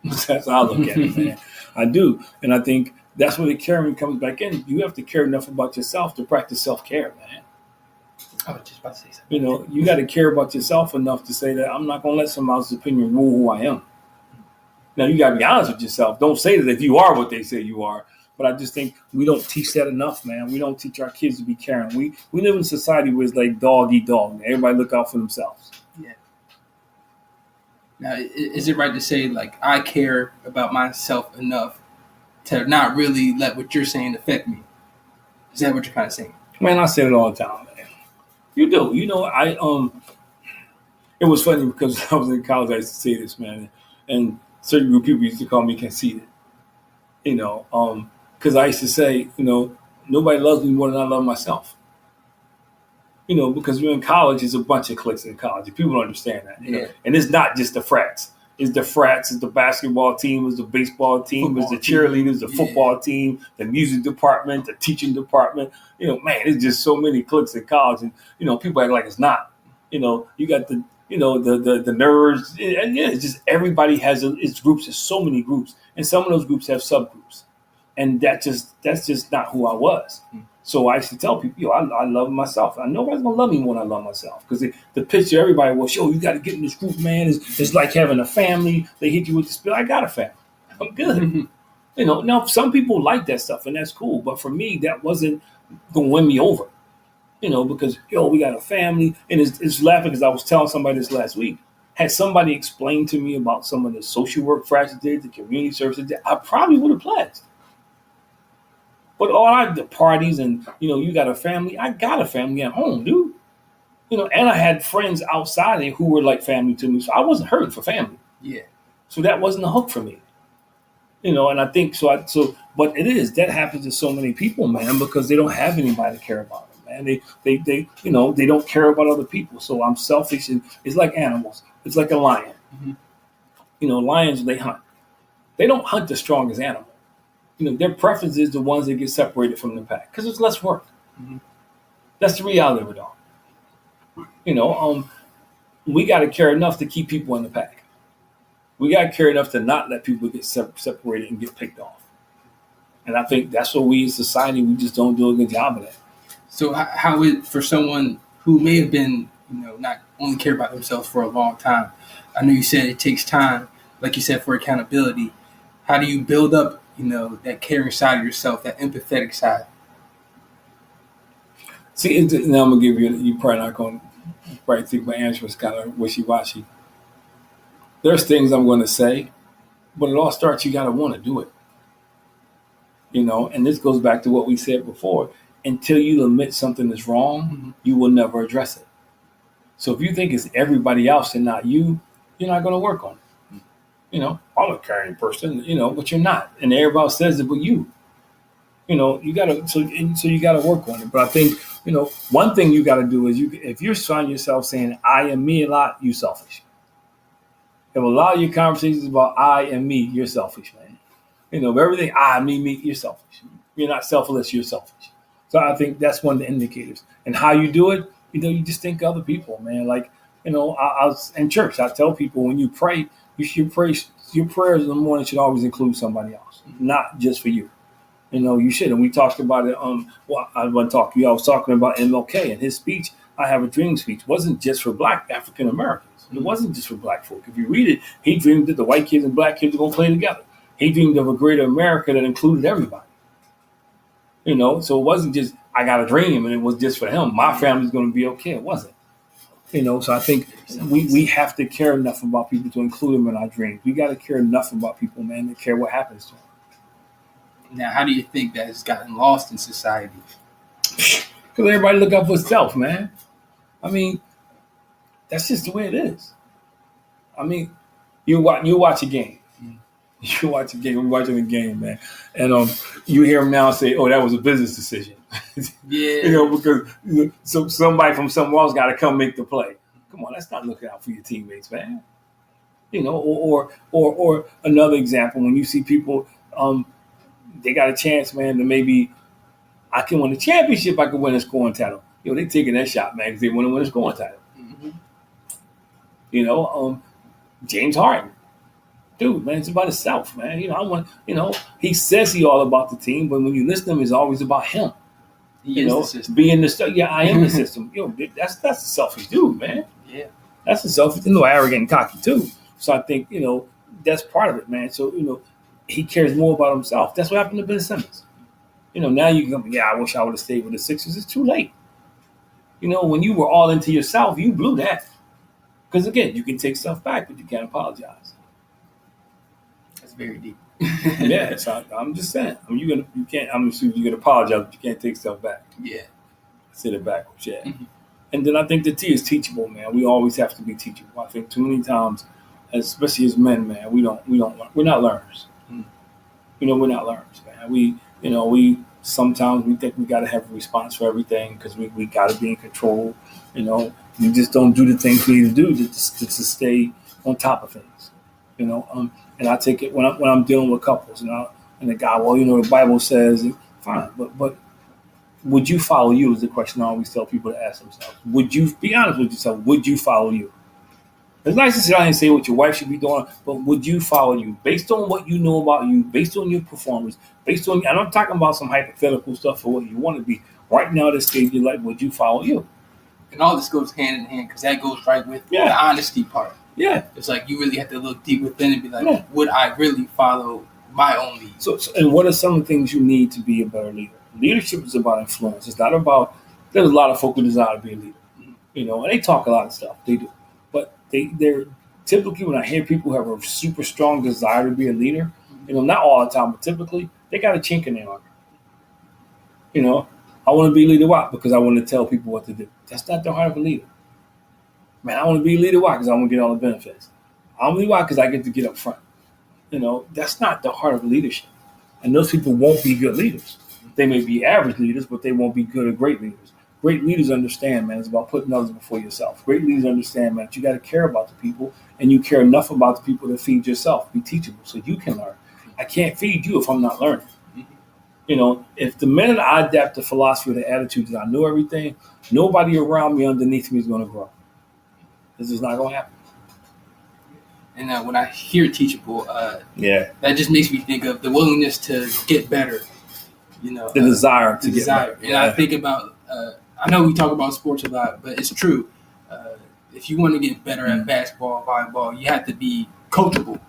Speaker 1: That's how I look at it, man. I do. And I think that's where the caring comes back in. You have to care enough about yourself to practice self-care, man.
Speaker 2: I was just about to say something.
Speaker 1: You got to care about yourself enough to say that I'm not going to let somebody else's opinion rule who I am. Now, you got to be honest with yourself. Don't say that if you are what they say you are. But I just think we don't teach that enough, man. We don't teach our kids to be caring. We live in a society where it's like dog eat dog. Man. Everybody look out for themselves.
Speaker 2: Yeah. Now, is it right to say, like, I care about myself enough to not really let what you're saying affect me? Is that what you're kind of saying?
Speaker 1: Man, I say it all the time, man. You do. It was funny because I was in college, I used to say this, man. And certain group of people used to call me conceited. Because I used to say, nobody loves me more than I love myself. Because you're in college, there's a bunch of cliques in college. People don't understand that.
Speaker 2: Yeah.
Speaker 1: And it's not just the frats. It's the frats, it's the basketball team, it's the baseball team, it's the cheerleaders, the football team, the music department, the teaching department. Man, it's just so many cliques in college. And, people act like it's not. You got the nerds. And it's just everybody has its groups. There's so many groups. And some of those groups have subgroups. And that's just not who I was. So I used to tell people, I love myself. Nobody's going to love me more than I love myself. Because the picture everybody was, you got to get in this group, man. It's like having a family. They hit you with the spill. I got a family. I'm good. Now some people like that stuff, and that's cool. But for me, that wasn't going to win me over. Because, we got a family. And it's laughing because I was telling somebody this last week. Had somebody explained to me about some of the social work frats they did, the community services, I probably would have pledged. But all the parties and you got a family. I got a family at home, dude. And I had friends outside it who were like family to me, so I wasn't hurting for family.
Speaker 2: Yeah.
Speaker 1: So that wasn't a hook for me. And I think so. But it is that happens to so many people, man, because they don't have anybody to care about them, man. They don't care about other people. So I'm selfish, and it's like animals. It's like a lion. Lions, they hunt. They don't hunt the strongest animal. Their preference is the ones that get separated from the pack because it's less work. That's the reality of it all. We got to care enough to keep people in the pack. We got to care enough to not let people get separated and get picked off. And I think that's what we as society, we just don't do a good job of that.
Speaker 2: So how is for someone who may have been, not only care about themselves for a long time? I know you said it takes time, like you said, for accountability. How do you build up, that caring side of yourself, that empathetic side?
Speaker 1: See, now I'm gonna give you probably not going to probably think my answer was kind of wishy-washy. There's things I'm going to say, but it all starts, you got to want to do it. And this goes back to what we said before. Until you admit something is wrong, you will never address it. So if you think it's everybody else and not you, you're not going to work on it. I'm a caring person, but you're not. And everybody says it, but you. You got to, so you got to work on it. But I think, one thing you got to do is if you're finding yourself saying, I am me a lot, you selfish. If a lot of your conversations about I and me, you're selfish, man. If everything I, me, you're selfish. You're not selfless, you're selfish. So I think that's one of the indicators. And how you do it, you just think of other people, man. Like, I was in church. I tell people when you pray, you should pray. Your prayers in the morning should always include somebody else, not just for you. You should. And we talked about it. I was talking about MLK and his speech. I Have a Dream speech wasn't just for Black African Americans. It wasn't just for Black folk. If you read it, he dreamed that the white kids and Black kids were going to play together. He dreamed of a greater America that included everybody. So it wasn't just, I got a dream and it was just for him. My family's going to be okay. It wasn't. So I think we have to care enough about people to include them in our dreams. We got to care enough about people, man, to care what happens to them.
Speaker 2: Now, how do you think that has gotten lost in society?
Speaker 1: Because everybody look out for itself, man. I mean, that's just the way it is. I mean, you watch a game. You watch a game. We're watching a game, man, and you hear him now say, "Oh, that was a business decision."
Speaker 2: Yeah.
Speaker 1: Because so somebody from somewhere else got to come make the play. Come on, let's not look out for your teammates, man. Or another example, when you see people, they got a chance, man, to maybe I can win the championship. I can win a scoring title. They taking that shot, man, because they want to win a scoring title. James Harden. Dude, man, it's about himself, man. He says he all about the team, but when you listen to him, it's always about him. Being the stuff. Yeah, I am the system. That's a selfish dude, man.
Speaker 2: Yeah.
Speaker 1: That's a selfish, arrogant and cocky too. So I think, that's part of it, man. So, he cares more about himself. That's what happened to Ben Simmons. Now you can go, I wish I would have stayed with the Sixers. It's too late. When you were all into yourself, you blew that. Because again, you can take stuff back, but you can't apologize.
Speaker 2: That's very deep.
Speaker 1: Yeah, so I'm just saying. I'm assuming you're gonna apologize, but you can't take stuff back.
Speaker 2: Yeah.
Speaker 1: Sit it backwards, yeah. And then I think the T is teachable, man. We always have to be teachable. I think too many times, especially as men, man, we're not learners. We're not learners, man. We sometimes we think we got to have a response for everything because we got to be in control. You just don't do the things we need to do to stay on top of things. And I take it when I'm dealing with couples, and the guy, the Bible says, fine, but would you follow you is the question I always tell people to ask themselves. Would you be honest with yourself? Would you follow you? It's nice to sit down and say what your wife should be doing, but would you follow you based on what you know about you, based on your performance, based on? I'm not talking about some hypothetical stuff for what you want to be. Right now, at this stage of your life, would you follow you?
Speaker 2: And all this goes hand in hand because that goes right with the honesty part.
Speaker 1: Yeah,
Speaker 2: it's like you really have to look deep within and be like, would I really follow my own lead?
Speaker 1: So, and what are some of the things you need to be a better leader? Leadership is about influence. It's not about. There's a lot of folk who desire to be a leader, and they talk a lot of stuff. They do, but they're typically when I hear people who have a super strong desire to be a leader, not all the time, but typically they got a chink in their armor. You know, I want to be a leader. Why? Because I want to tell people what to do. That's not the heart of a leader. Man, I want to be a leader. Why? Because I want to get all the benefits. I want to be why? Because I get to get up front. You know, that's not the heart of leadership. And those people won't be good leaders. They may be average leaders, but they won't be good or great leaders. Great leaders understand, man, it's about putting others before yourself. Great leaders understand, man, that you got to care about the people, and you care enough about the people to feed yourself. Be teachable so you can learn. I can't feed you if I'm not learning. You know, if the minute I adapt the philosophy or the attitude that I know everything, nobody around me underneath me is going to grow. This is not going to happen.
Speaker 2: And when I hear teachable,
Speaker 1: Yeah,
Speaker 2: that just makes me think of the willingness to get better. You know,
Speaker 1: the desire to
Speaker 2: the
Speaker 1: get
Speaker 2: desire.
Speaker 1: better.
Speaker 2: And I think about, I know we talk about sports a lot, but it's true. If you want to get better at basketball, volleyball, you have to be coachable.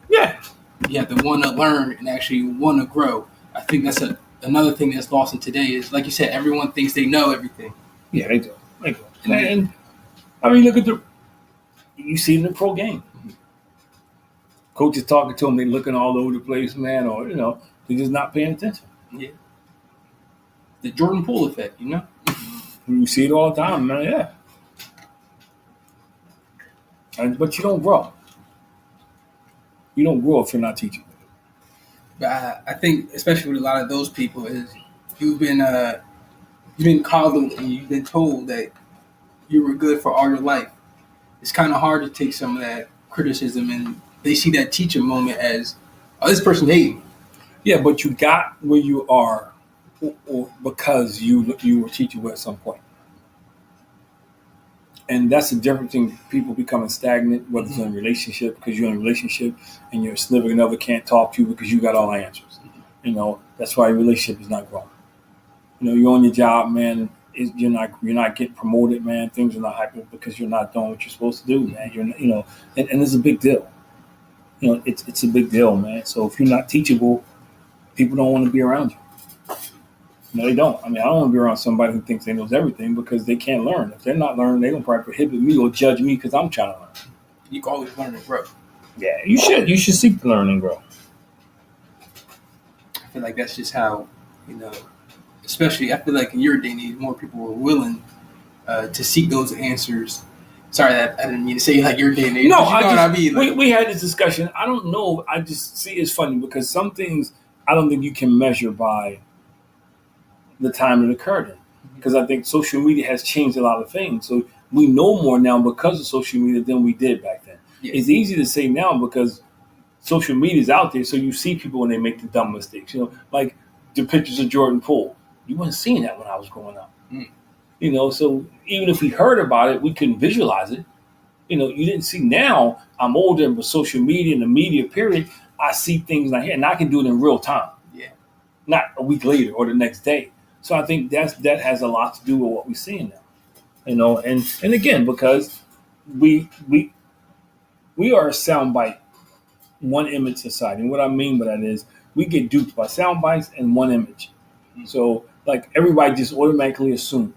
Speaker 1: Yeah.
Speaker 2: You have to want to learn and actually want to grow. I think that's another thing that's lost in today is, like you said, everyone thinks they know everything.
Speaker 1: Yeah, they do. They do. And I mean, look at you see it in the pro game. Coaches talking to them, they looking all over the place, man, or, you know, they're just not paying attention.
Speaker 2: Yeah. The Jordan Poole effect, you know?
Speaker 1: You see it all the time, man, yeah. But you don't grow. You don't grow if you're not teaching.
Speaker 2: But I think, especially with a lot of those people, is you've been called and you've been told that you were good for all your life. It's kind of hard to take some of that criticism, and they see that teacher moment as, oh, this person hates me.
Speaker 1: Yeah, but you got where you are or because you were teachable at some point. And that's the difference between people becoming stagnant, whether it's in a relationship, because you're in a relationship and your significant other can't talk to you because you got all the answers. You know, that's why your relationship is not growing. You know, you're on your job, man. You're not getting promoted, man. Things are not happening because you're not doing what you're supposed to do, man. And it's a big deal. You know, it's a big deal, man. So if you're not teachable, people don't want to be around you. No, they don't. I mean, I don't want to be around somebody who thinks they knows everything because they can't learn. If they're not learning, they're going to probably prohibit me or judge me because I'm trying to learn.
Speaker 2: You can always learn and grow.
Speaker 1: Yeah, you should. You should seek to learn and grow.
Speaker 2: I feel like that's just how, you know, especially I feel like in your day and age, more people were willing to seek those answers. Sorry, I didn't mean to say like your day and age.
Speaker 1: No,
Speaker 2: you know what I mean. Like,
Speaker 1: we had this discussion. I don't know. I just see it's funny because some things I don't think you can measure by the time it occurred in. Because I think social media has changed a lot of things. So we know more now because of social media than we did back then. Yeah. It's easy to say now because social media is out there, so you see people when they make the dumb mistakes. You know, like the pictures of Jordan Poole. You weren't seeing that when I was growing up. You know, so even if we heard about it, we couldn't visualize it. You know, you didn't see. Now I'm older, and with social media and the media period, I see things like and I can do it in real time.
Speaker 2: Yeah. Not
Speaker 1: a week later or the next day. So I think that has a lot to do with what we're seeing now. You know, and again, because we are a soundbite, one image society. And what I mean by that is we get duped by sound bites and one image. So like everybody just automatically assumed,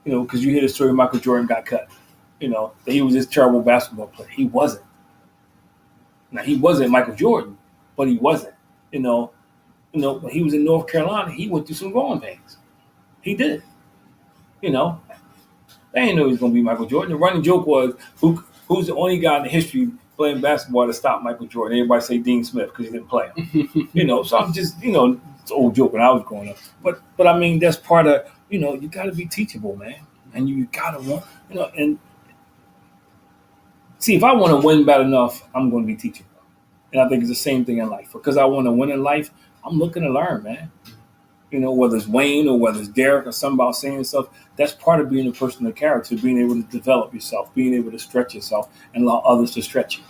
Speaker 1: you know, because you hear the story Michael Jordan got cut, you know, that he was this terrible basketball player. He wasn't. Now he wasn't Michael Jordan, but he wasn't. You know, when he was in North Carolina, he went through some growing pains. He did. You know, they didn't know he was going to be Michael Jordan. The running joke was, who's the only guy in the history playing basketball to stop Michael Jordan? Everybody say Dean Smith because he didn't play him. You know, so I'm just, you know, it's an old joke when I was growing up. But I mean, that's part of, you know, you got to be teachable, man. And you got to want, you know, and see, if I want to win bad enough, I'm going to be teachable. And I think it's the same thing in life. Because I want to win in life, I'm looking to learn, man. You know, whether it's Wayne or whether it's Derek or somebody saying stuff, that's part of being a person of character, being able to develop yourself, being able to stretch yourself and allow others to stretch you.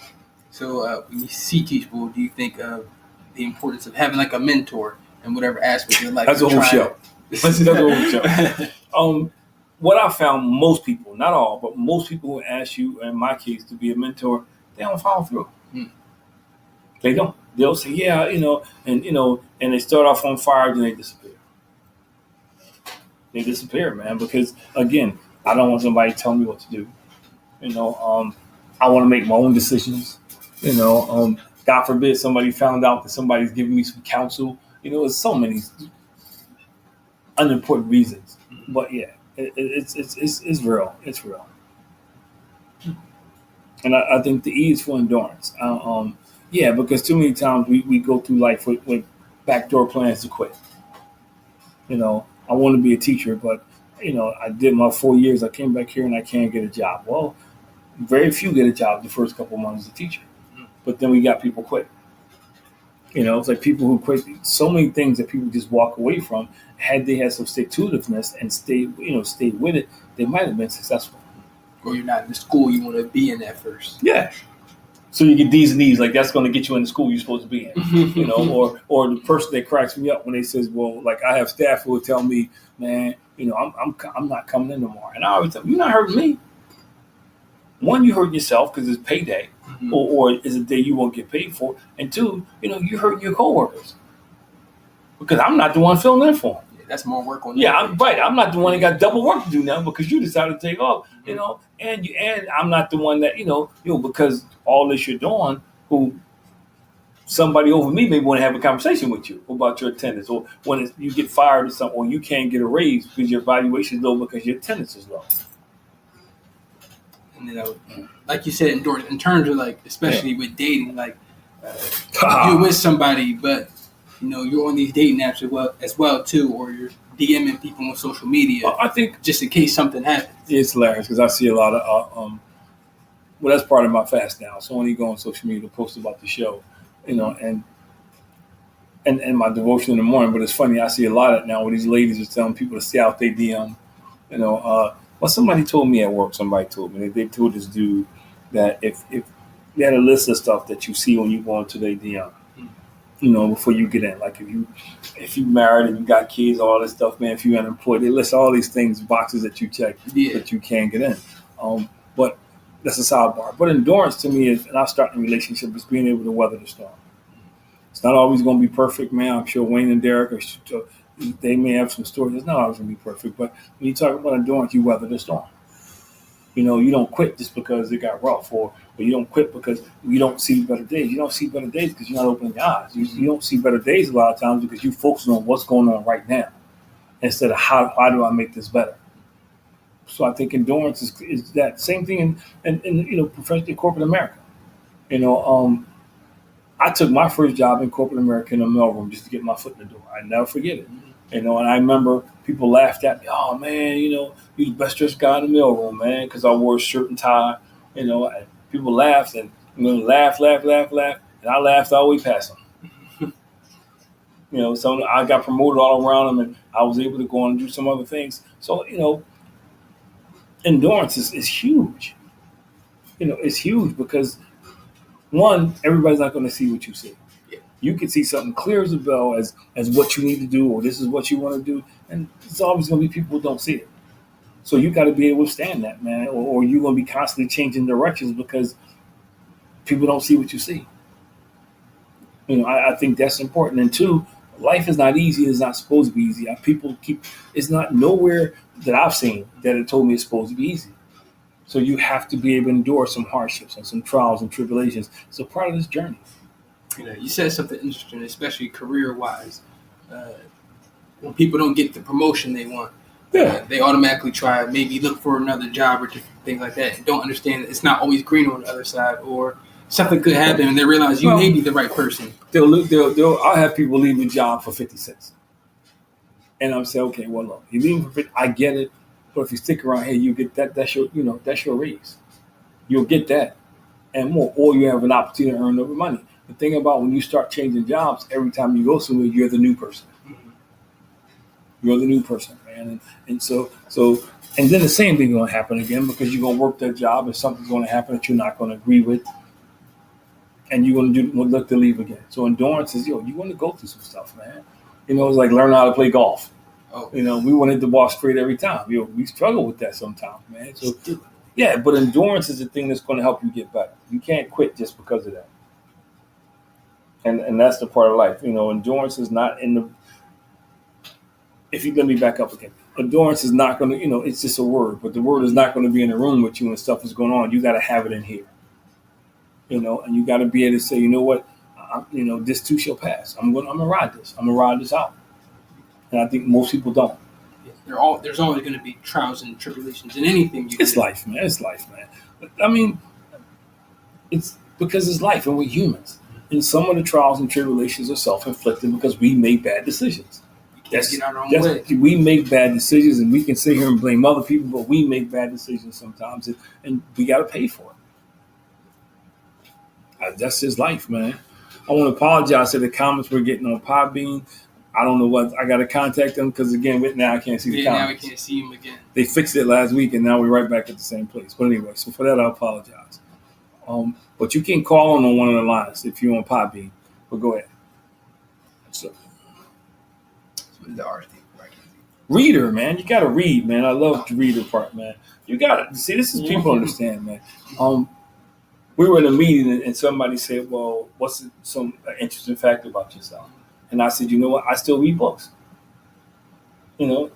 Speaker 2: So when you see teachable, do you think of the importance of having like a mentor in whatever aspect of your life?
Speaker 1: That's a whole show. That's a whole show. What I found, most people, not all, but most people who ask you, in my case, to be a mentor, they don't follow through. They don't. They'll say, yeah, you know, and they start off on fire, then they disappear. They disappear, man, because, again, I don't want somebody to tell me what to do. You know, I want to make my own decisions. You know, God forbid somebody found out that somebody's giving me some counsel. You know, there's so many. unimportant reasons. But yeah, it's real. It's real. And I think the E is for endurance. Yeah, because too many times we go through life with backdoor plans to quit. I want to be a teacher, but I did my 4 years. I came back here and I can't get a job. Well, very few get a job the first couple of months as a teacher, but then we got people quit. It's like people who quit so many things that people just walk away from. Had they had some stick to itiveness and stayed with it, they might have been successful.
Speaker 2: Or you're not in the school you want to be in at first.
Speaker 1: Yeah. So you get D's and E's, like that's going to get you in the school you're supposed to be in, or the person that cracks me up when they says, well, like I have staff who will tell me, man, I'm not coming in tomorrow, and I always tell them, you're not hurting me. One, you hurt yourself because it's payday, or it's a day you won't get paid for, and two, you hurt your coworkers because I'm not the one filling in for them.
Speaker 2: That's more work on.
Speaker 1: Yeah, I'm right. I'm not the one that got double work to do now because you decided to take off. And I'm not the one that because all this you're doing, who somebody over me may want to have a conversation with you about your attendance, or when you get fired or something, or you can't get a raise because your valuation is low because your attendance is low.
Speaker 2: And like you said, in terms of like, especially with dating, like you're with somebody, but you're on these dating apps as well too, or you're DMing people on social media.
Speaker 1: I think
Speaker 2: just in case something happens.
Speaker 1: It's hilarious because I see a lot of well, that's part of my fast now. So when you go on social media to post about the show, and my devotion in the morning. But it's funny, I see a lot of it now where these ladies are telling people to stay out their DM. Well, somebody told me at work. Somebody told me they told this dude that if you had a list of stuff that you see when you go into their DM. Before you get in, like if you married and you got kids, all this stuff, man. If you're unemployed, they list all these things, boxes that you check that you can't get in. But that's a sidebar. But endurance to me is, and I start in a relationship, is being able to weather the storm. It's not always going to be perfect, man. I'm sure Wayne and Derek they may have some stories. It's not always going to be perfect, but when you talk about endurance, you weather the storm. You don't quit just because it got rough, or you don't quit because you don't see better days. You don't see better days because you're not opening your eyes. You don't see better days a lot of times because you focus on what's going on right now instead of how do I make this better. So I think endurance is that same thing in professional corporate America. I took my first job in corporate America in a mailroom just to get my foot in the door. I never forget it. And I remember people laughed at me. Oh man, you're the best dressed guy in the mailroom, man, because I wore a shirt and tie. And people laughed and laugh, and I laughed all the way past them. So I got promoted all around them, and I was able to go on and do some other things. So endurance is huge. It's huge because one, everybody's not going to see what you see. You can see something clear as a bell as what you need to do, or this is what you want to do, and it's always going to be people who don't see it. So you got to be able to stand that, man, or you're going to be constantly changing directions because people don't see what you see. I think that's important. And two, life is not easy. It's not supposed to be easy. It's not nowhere that I've seen that it told me it's supposed to be easy. So you have to be able to endure some hardships and some trials and tribulations. It's a part of this journey.
Speaker 2: You said something interesting, especially career-wise. When people don't get the promotion they want, they automatically try maybe look for another job or different things like that, and don't understand that it's not always green on the other side, or something could happen and they realize you may be the right person.
Speaker 1: I'll have people leave a job for 50 cents. And I'm saying, okay, well, look, you leave for 50, I get it, but if you stick around here, you get that. That's your raise. You'll get that and more, or you have an opportunity to earn over money. The thing about when you start changing jobs, every time you go somewhere, you're the new person. You're the new person, man. And so and then the same thing is going to happen again because you're going to work that job and something's going to happen that you're not going to agree with. And you're going to look to leave again. So endurance is, you want to go through some stuff, man. It's like learning how to play golf.
Speaker 2: Oh.
Speaker 1: We want to hit the ball straight every time. We struggle with that sometimes, man. So, yeah, but endurance is the thing that's going to help you get better. You can't quit just because of that. And that's the part of life. Endurance is not in the. If you let me back up again, endurance is not going to. It's just a word, but the word is not going to be in the room with you when stuff is going on. You got to have it in here. And you got to be able to say, you know what, this too shall pass. I'm gonna ride this. I'm gonna ride this out. And I think most people don't.
Speaker 2: There's always going to be trials and tribulations in anything you do.
Speaker 1: It's life, man. It's life, man. I mean, it's because it's life and we're humans. And some of the trials and tribulations are self-inflicted because we make bad decisions.
Speaker 2: Get our own way.
Speaker 1: We make bad decisions, and we can sit here and blame other people, but we make bad decisions sometimes, and we got to pay for it. That's just life, man. I want to apologize to the comments we're getting on Podbean. I don't know what I got to contact them because again, now I can't see the comments.
Speaker 2: Now we can't see them again.
Speaker 1: They fixed it last week, and now we're right back at the same place. But anyway, so for that, I apologize. But you can call on one of the lines if you're on Podbean. But go ahead. So
Speaker 2: the R thing.
Speaker 1: Reader, man, you got to read, man. I love the reader part, man. You got to see. This is people understand, man. We were in a meeting and somebody said, "Well, what's some interesting fact about yourself?" And I said, "You know what? I still read books. You know,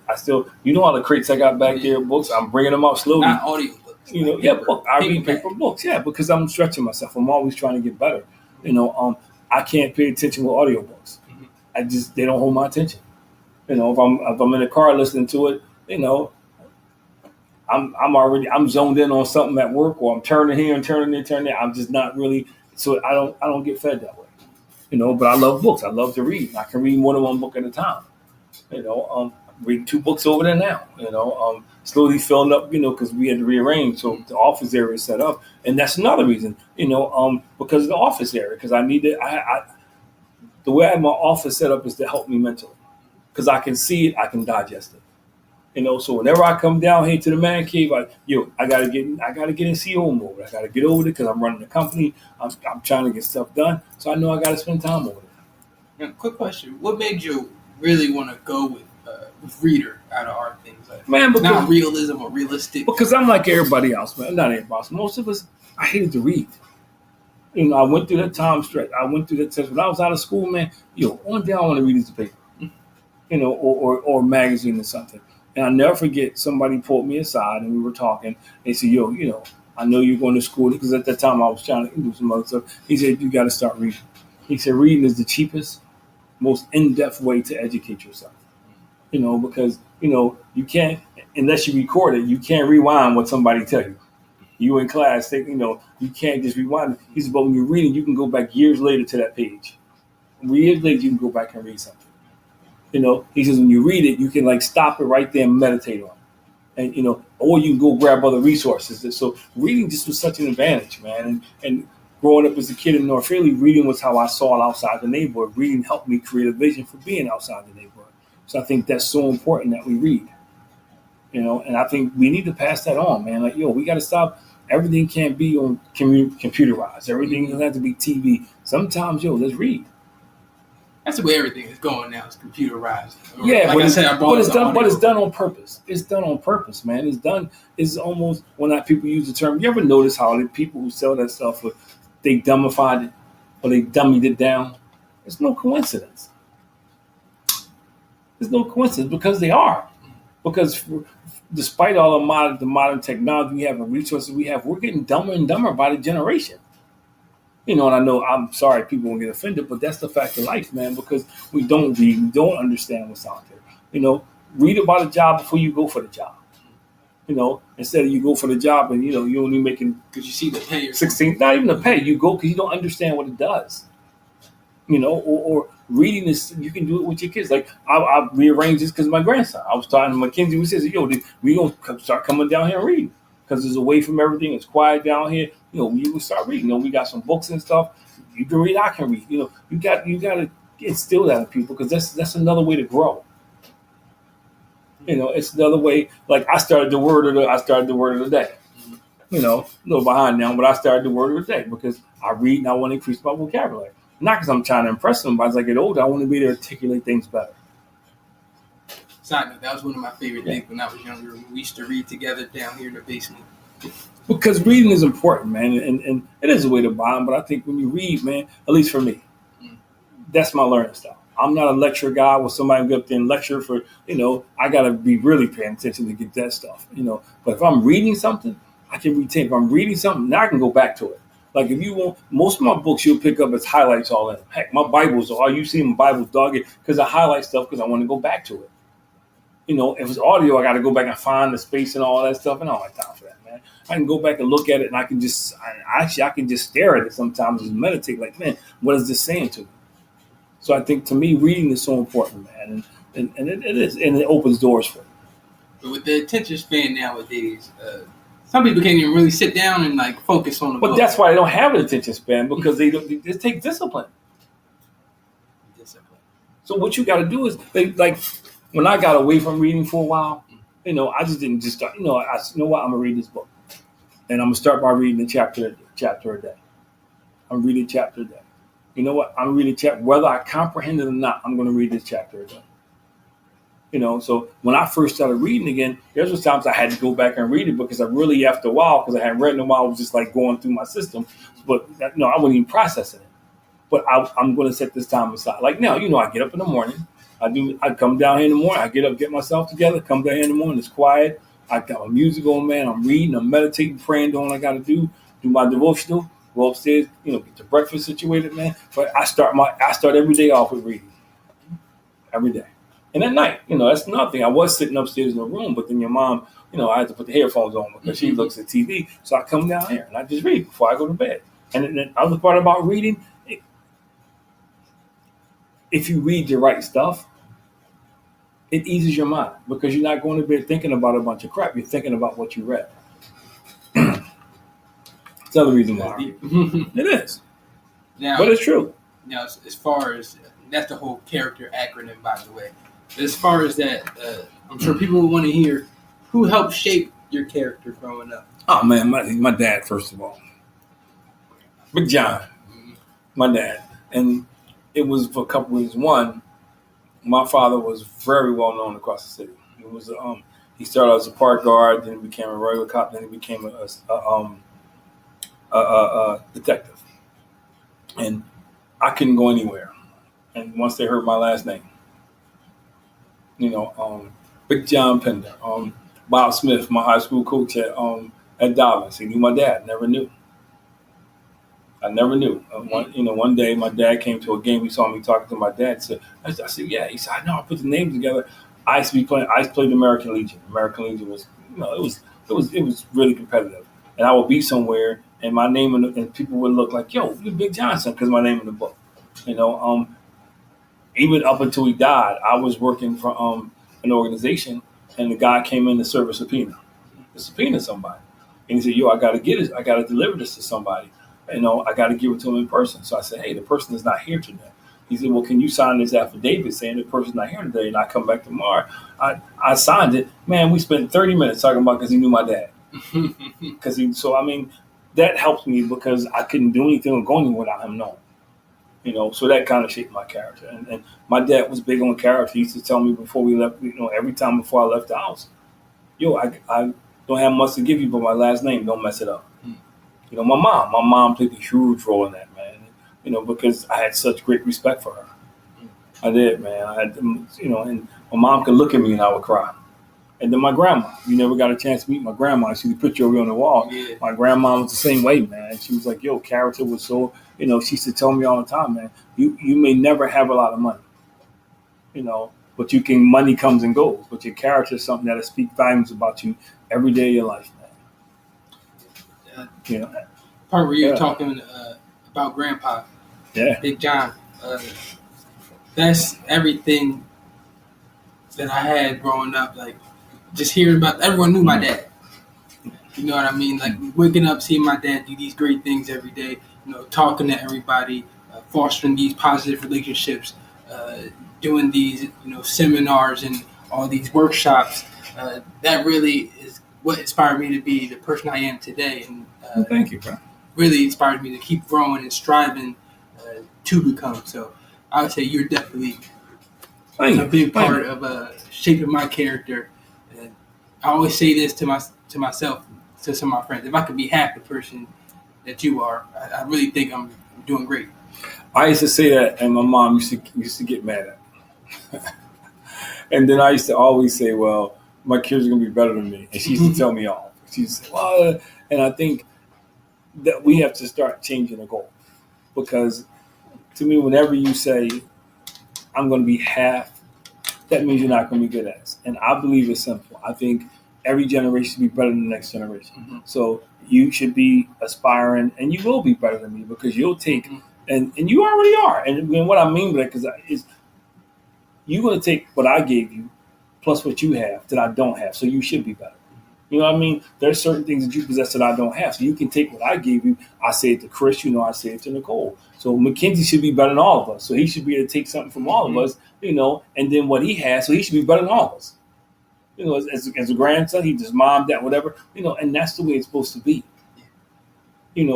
Speaker 1: all the crates I got back there, books. I'm bringing them out slowly.
Speaker 2: Not audio books.
Speaker 1: You know, I read paper books, because I'm stretching myself. I'm always trying to get better. You know, I can't pay attention with audio books. They don't hold my attention. You know, if I'm in a car listening to it, you know, I'm zoned in on something at work, or I'm turning here and turning there, turning there. I'm just not really, so I don't get fed that way. You know, but I love books. I love to read. I can read more than one book at a time. You know, reading 2 books over there now. You know, slowly filling up. You know, because we had to rearrange, so the office area is set up, and that's another reason. You know, because of the office area, because I need it. The way I have my office set up is to help me mentally, because I can see it, I can digest it. You know, so whenever I come down here to the man cave, I gotta get in CO mode. I gotta get over there because I'm running the company. I'm trying to get stuff done, so I know I gotta spend time over there.
Speaker 2: Now, quick question: what made you really want to go with reader out of our things? Like,
Speaker 1: man, because,
Speaker 2: not realism or realistic.
Speaker 1: Because I'm like everybody else, man. Not everybody. Most of us, I hated to read. You know, I went through that time stretch. I went through that test when I was out of school, man. Only thing I want to read is the paper, you know, or magazine or something. And I'll never forget, somebody pulled me aside and we were talking. They said, "Yo, you know, I know you're going to school," because at that time I was trying to do some other stuff. He said, "You got to start reading." He said, "Reading is the cheapest, most in-depth way to educate yourself." You know, because, you know, you can't, unless you record it, you can't rewind what somebody tell you. You in class, you know, you can't just rewind it. He said, but when you're reading, you can go back years later to that page. Years later, you can go back and read something. You know, he says, when you read it, you can like stop it right there and meditate on it. And, you know, or you can go grab other resources. So reading just was such an advantage, man. And growing up as a kid in North Philly, reading was how I saw it outside the neighborhood. Reading helped me create a vision for being outside the neighborhood. So I think that's so important that we read. You know, and I think we need to pass that on, man. Like, we got to stop. Everything can't be on computerized. Everything doesn't have to be TV. Sometimes, let's read.
Speaker 2: That's the way everything is going now. It's computerized.
Speaker 1: Yeah, like but it's done on purpose. It's done on purpose, man. It's almost, when people use the term, you ever notice how the people who sell that stuff, they dummified it or they dummied it down? It's no coincidence. There's no coincidence because they are. Because despite all the modern technology we have and resources we have, we're getting dumber and dumber by the generation. You know, and I know, I'm sorry people won't get offended, but that's the fact of life, man, because we don't read, we don't understand what's out there. You know, read about a job before you go for the job. You know, instead of you go for the job and, you're only making,
Speaker 2: because you see the pay.
Speaker 1: 16, not even the pay, you go because you don't understand what it does. You know, or reading this, you can do it with your kids. Like, I rearranged this because of my grandson. I was talking to Mackenzie, we said, we going to start coming down here and reading. Because it's away from everything. It's quiet down here. You can start reading. We got some books and stuff. You can read. I can read. You got to instill that in people because that's another way to grow. It's another way. Like I started the word of the day. A little behind now, but I started the word of the day because I read and I want to increase my vocabulary. Not because I'm trying to impress them, but as I get older, I want to be able to articulate things better.
Speaker 2: Side note, that was one of my favorite things when I was younger. We used to read together down here in the basement.
Speaker 1: Because reading is important, man, and it is a way to bond. But I think when you read, man, at least for me, that's my learning style. I'm not a lecture guy where somebody go up there and lecture for, I got to be really paying attention to get that stuff, But if I'm reading something, I can retain. If I'm reading something, now I can go back to it. Like if you want, most of my books you'll pick up as highlights all in them. Heck, my Bibles, all you see in Bibles, dog it, because I highlight stuff because I want to go back to it. if it's audio, I got to go back and find the space and all that stuff, and I don't have time for that, man. I can go back and look at it, and I can just stare at it sometimes and meditate. Like, man, what is this saying to me? So I think to me, reading is so important, man, and it is, and it opens doors for you.
Speaker 2: But with the attention span nowadays, some people can't even really sit down and like focus on the book.
Speaker 1: But that's why they don't have an attention span, because it takes discipline. So what you got to do is, like, when I got away from reading for a while, I just didn't just start. I said, you know what, I'm gonna read this book, and I'm gonna start by reading a chapter a day. I'm reading a chapter a day. You know what? I'm reading a chapter, whether I comprehend it or not. I'm gonna read this chapter a day. So when I first started reading again, there's was times I had to go back and read it, because I really, after a while, because I hadn't read in a while, I was just like going through my system. But I wasn't even processing it. But I'm going to set this time aside. Like now, I get up in the morning. I come down here in the morning. I get up, get myself together, come down here in the morning. It's quiet. I got my music on, man. I'm reading, I'm meditating, praying, doing what I got to do my devotional, go upstairs, get the breakfast situated, man. But I start every day off with reading. Every day. And at night, that's nothing. I was sitting upstairs in the room, but then your mom, I had to put the headphones on because she looks at TV. So I come down here and I just read before I go to bed. And then the other part about reading, if you read the right stuff, it eases your mind, because you're not going to bed thinking about a bunch of crap. You're thinking about what you read. It's the other reason why. It is.
Speaker 2: Now,
Speaker 1: but it's true.
Speaker 2: Now, as far as, that's the whole character acronym, by the way. As far as that, I'm sure people will want to hear, who helped shape your character growing up?
Speaker 1: Oh, man, my dad, first of all. Big John, my dad. And it was for a couple reasons. One, my father was very well known across the city. It was he started as a park guard, then he became a regular cop, then he became a detective. And I couldn't go anywhere. And once they heard my last name, Big John Pender, Bob Smith, my high school coach at Dallas, he knew my dad. Never knew. I never knew. One day my dad came to a game. He saw me talking to my dad. I said, yeah. He said, I know. I put the names together. I played American Legion. American Legion was, it was really competitive. And I would be somewhere, and my name and people would look like, yo, you're Big Johnson, because my name in the book. Even up until he died, I was working for an organization, and the guy came in to serve a subpoena. To subpoena somebody, and he said, yo, I got to get it. I got to deliver this to somebody. I got to give it to him in person. So I said, hey, the person is not here today. He said, well, can you sign this affidavit saying the person's not here today, and I come back tomorrow? I signed it. Man, we spent 30 minutes talking about, because he knew my dad. That helped me, because I couldn't do anything or go anywhere without him knowing. So that kind of shaped my character. And my dad was big on character. He used to tell me before we left, every time before I left the house, yo, I don't have much to give you but my last name. Don't mess it up. My mom played a huge role in that, man. Because I had such great respect for her. I did, man. I had, and my mom could look at me and I would cry. And then my grandma, you never got a chance to meet my grandma. She the picture on the wall. Yeah. My grandma was the same way, man. She was like, yo, character was so, she used to tell me all the time, man, you may never have a lot of money, but money comes and goes. But your character is something that'll speak volumes about you every day of your life, man.
Speaker 2: Part where you were talking about Grandpa, Big John, that's everything that I had growing up. Like, just hearing about, everyone knew my dad. You know what I mean? Like, waking up, seeing my dad do these great things every day, talking to everybody, fostering these positive relationships, doing these, seminars and all these workshops. That really is what inspired me to be the person I am today. And
Speaker 1: thank you, bro.
Speaker 2: Really inspired me to keep growing and striving to become. So I would say you're definitely a big part of shaping my character. And I always say this to myself, to some of my friends: if I could be half the person that you are, I really think I'm doing great.
Speaker 1: I used to say that, and my mom used to get mad at me. And then I used to always say, well, my kids are going to be better than me. And she used to tell me off. She used to say, well, and I think that we have to start changing the goal. Because to me, whenever you say, I'm going to be half that means you're not going to be good at it. And I believe it's simple. I think every generation should be better than the next generation.
Speaker 2: Mm-hmm.
Speaker 1: So you should be aspiring, and you will be better than me because you'll take, and you already are. And what I mean by that is you're going to take what I gave you plus what you have that I don't have. So you should be better. You know what I mean? There's certain things that you possess that I don't have. So you can take what I gave you. I say it to Chris, I say it to Nicole. So Mackenzie should be better than all of us. So he should be able to take something from all of us, and then what he has, so he should be better than all of us. As a grandson, he just mom, dad, whatever, and that's the way it's supposed to be.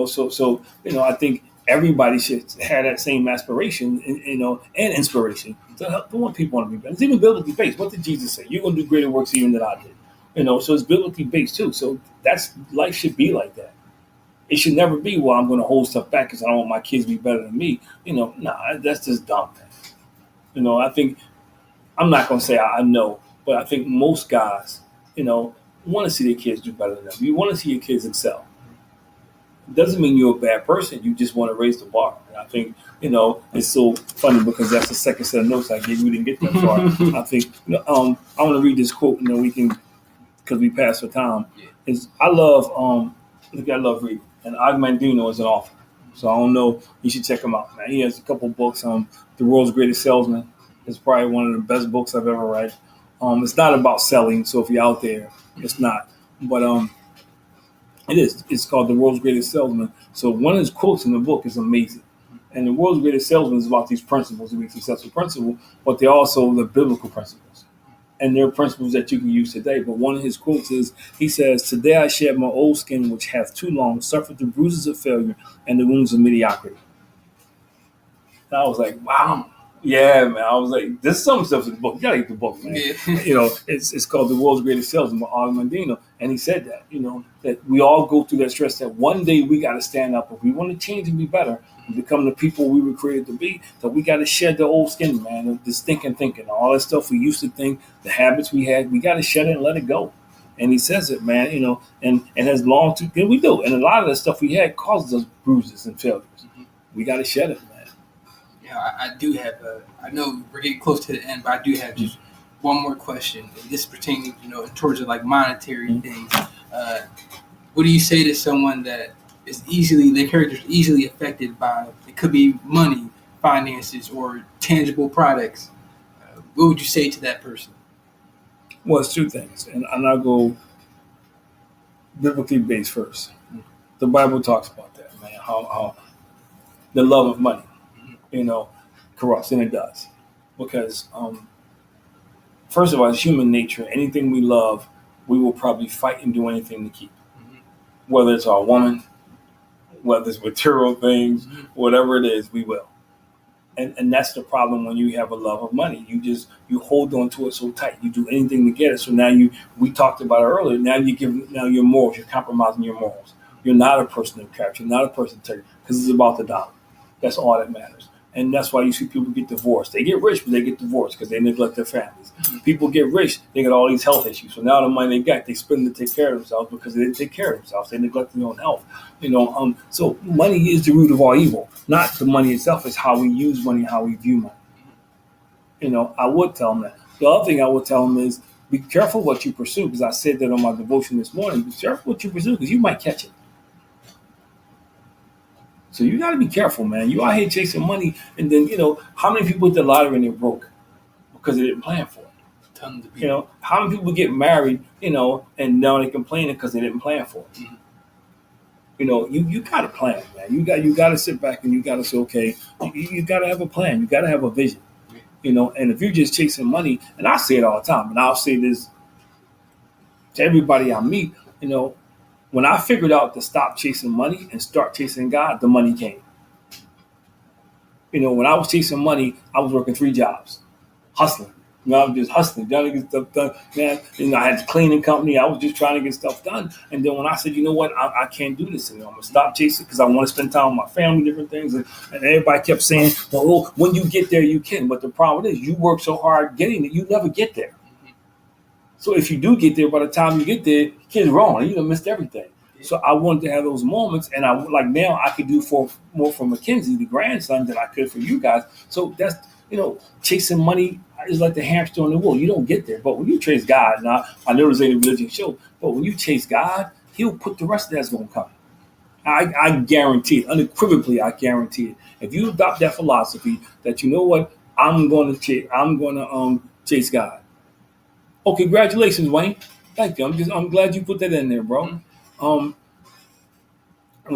Speaker 1: So I think everybody should have that same aspiration, and inspiration to help the one people want to be better. It's even biblically based. What did Jesus say? You're going to do greater works even than I did. So it's biblically based too. So that's life should be like that. It should never be, well, I'm going to hold stuff back because I don't want my kids to be better than me. That's just dumb thing. I think I'm not going to say I know, but I think most guys, want to see their kids do better than them. You want to see your kids excel. It doesn't mean you're a bad person. You just want to raise the bar. And I think, it's so funny because that's the second set of notes I gave you. We didn't get that far. I think, I want to read this quote, we can, because we passed for time. I love reading. And Og Mandino is an author. So I don't know. You should check him out, man. He has a couple books. The World's Greatest Salesman is probably one of the best books I've ever read. It's not about selling, so if you're out there, it's not. But it is. It's called The World's Greatest Salesman. So one of his quotes in the book is amazing. And The World's Greatest Salesman is about these principles to be successful principles, but they're also the biblical principles. And they're principles that you can use today. But one of his quotes is, he says, "Today I shed my old skin, which hath too long suffered the bruises of failure and the wounds of mediocrity." And I was like, wow. Yeah, man. I was like, there's some stuff in the book. You gotta get the book, man.
Speaker 2: Yeah.
Speaker 1: It's called The World's Greatest Salesman by Og Mandino. And he said that, that we all go through that stress that one day we got to stand up. If we want to change and be better and become the people we were created to be, that we got to shed the old skin, man. The thinking, all that stuff we used to think, the habits we had, we got to shed it and let it go. And he says it, man, and as long to, and we do. And a lot of the stuff we had causes us bruises and failures. We got to shed it, man.
Speaker 2: I do have I know we're getting close to the end, but I do have just one more question. And this pertaining, towards like monetary things. What do you say to someone that is their character is easily affected by, it could be money, finances, or tangible products? What would you say to that person?
Speaker 1: Well, it's two things, and I'll go biblically based first. The Bible talks about that, man, how the love of money, corrupts, and it does. Because, first of all, it's human nature. Anything we love, we will probably fight and do anything to keep. Whether it's our woman, whether it's material things, whatever it is, we will. And that's the problem when you have a love of money. You hold on to it so tight. You do anything to get it. So now we talked about it earlier. Now your morals, you're compromising your morals. You're not a person of character. You're not a person of integrity, because it's about the dollar. That's all that matters. And that's why you see people get divorced. They get rich, but they get divorced because they neglect their families. People get rich, they get all these health issues. So now the money they got, they spend it to take care of themselves because they didn't take care of themselves. They neglect their own health. So money is the root of all evil. Not the money itself, it's how we use money, how we view money. I would tell them that. The other thing I would tell them is, be careful what you pursue, because I said that on my devotion this morning. Be careful what you pursue, because you might catch it. So you got to be careful, man. You out here chasing money, and then, how many people hit the lottery and they're broke because they didn't plan for it?
Speaker 2: Tons of people.
Speaker 1: How many people get married, and now they're complaining because they didn't plan for it? You got to plan, man. You got to sit back and you got to say, okay, you got to have a plan. You got to have a vision, and if you're just chasing money, and I say it all the time, and I'll say this to everybody I meet, when I figured out to stop chasing money and start chasing God, the money came. When I was chasing money, I was working 3 jobs, hustling. I was just hustling, trying to get stuff done. Man, I had a cleaning company. I was just trying to get stuff done. And then when I said, you know what, I can't do this anymore. I'm going to stop chasing because I want to spend time with my family, different things. And everybody kept saying, well, when you get there, you can. But the problem is, you work so hard getting it, you never get there. So if you do get there, by the time you get there, kid's wrong. You done missed everything. So I wanted to have those moments, and now I could do more for Mackenzie, the grandson, than I could for you guys. So that's, chasing money. it's like the hamster on the wheel. You don't get there. But when you chase God, now I know this ain't a religion show, but when you chase God, He'll put the rest of that's going to come. I guarantee it, unequivocally, I guarantee it. If you adopt that philosophy that you know what, I'm going to chase God. Oh, congratulations, Wayne. Thank you. I'm glad you put that in there, bro. When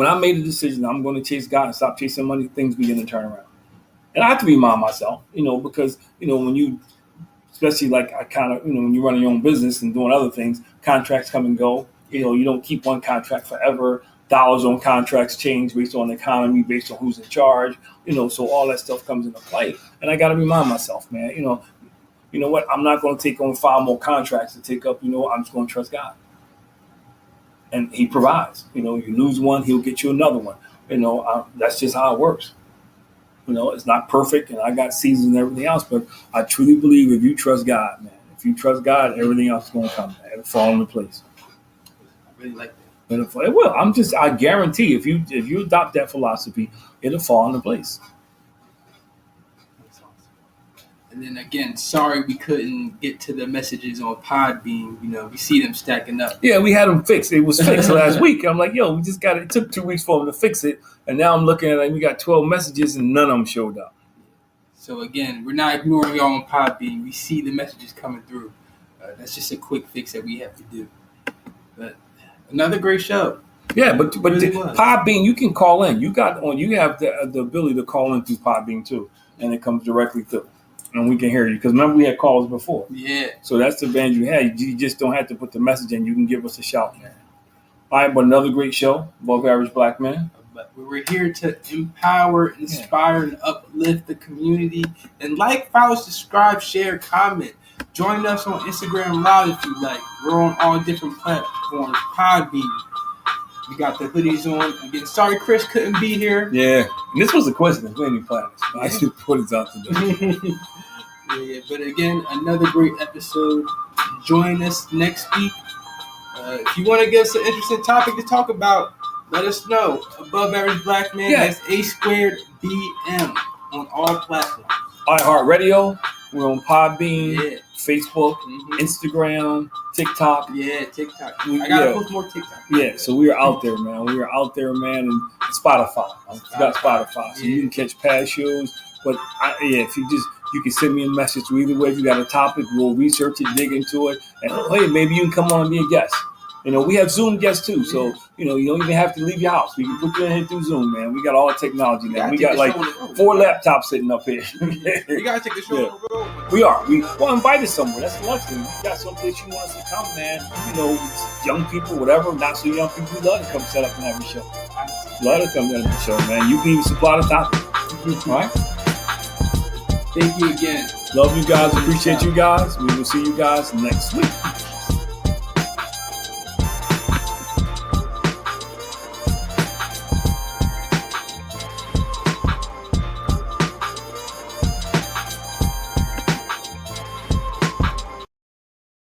Speaker 1: I made the decision, I'm going to chase God and stop chasing money, things begin to turn around. And I have to remind myself, because when you, especially like I kind of, when you're running your own business and doing other things, contracts come and go. You don't keep one contract forever. Dollars on contracts change based on the economy, based on who's in charge, so all that stuff comes into play. And I got to remind myself, man, you know what? I'm not going to take on 5 more contracts to take up, I'm just going to trust God. And He provides. You lose one, He'll get you another one. That's just how it works. It's not perfect, and I got seasons and everything else, but I truly believe if you trust God, man, if you trust God, everything else is going to come, man. It'll fall into place.
Speaker 2: I really like that.
Speaker 1: It will. I guarantee if you adopt that philosophy, it'll fall into place.
Speaker 2: That's awesome. And then again, sorry we couldn't get to the messages on Podbean. We see them stacking up.
Speaker 1: Yeah, we had them fixed. It was fixed last week. I'm like, we just got it. It took 2 weeks for them to fix it. And now I'm looking at it, and we got 12 messages, and none of them showed up.
Speaker 2: So again, we're not ignoring y'all on Podbean. We see the messages coming through. That's just a quick fix that we have to do. But another great show.
Speaker 1: Yeah, but really Podbean, you can call in. You have the ability to call in through Podbean too, and it comes directly through, and we can hear you. Because remember, we had calls before.
Speaker 2: Yeah. So
Speaker 1: that's the advantage you had. You just don't have to put the message in. You can give us a shout, man. All right, but another great show, Above Average Black Men.
Speaker 2: But we're here to empower, inspire, and uplift the community. And like, follow, subscribe, share, comment. Join us on Instagram Live if you like. We're on all different platforms. Podbean. We got the hoodies on. Again, sorry Chris couldn't be here.
Speaker 1: Yeah, and this was a coincidence. We didn't plan this. I should put it out today.
Speaker 2: Yeah, but again, another great episode. Join us next week. If you want to give us an interesting topic to talk about, let us know. Above Average Black Man, that's A2BM on all platforms.
Speaker 1: iHeartRadio, we're on Podbean, Facebook, Instagram, TikTok.
Speaker 2: Yeah, TikTok. I gotta post more TikTok.
Speaker 1: Yeah, so we are out there, man. We are out there, man, and Spotify. I forgot Spotify. So you can catch past shows. But if you can send me a message either way. If you got a topic, we'll research it, dig into it, and hey, maybe you can come on and be a guest. We have Zoom guests too, so you don't even have to leave your house. We can put you in here through Zoom, man. We got all the technology now. We got like 4 laptops sitting up here.
Speaker 2: You gotta take the show on the road.
Speaker 1: We are. We invited somewhere. That's the next thing. You got someplace you want us to come, man. Young people, whatever, not so young people, we love to come set up and have a show. Love to come and have a show, man. You can even supply the topic. All right.
Speaker 2: Thank you again.
Speaker 1: Love you guys. Appreciate you guys. We will see you guys next week.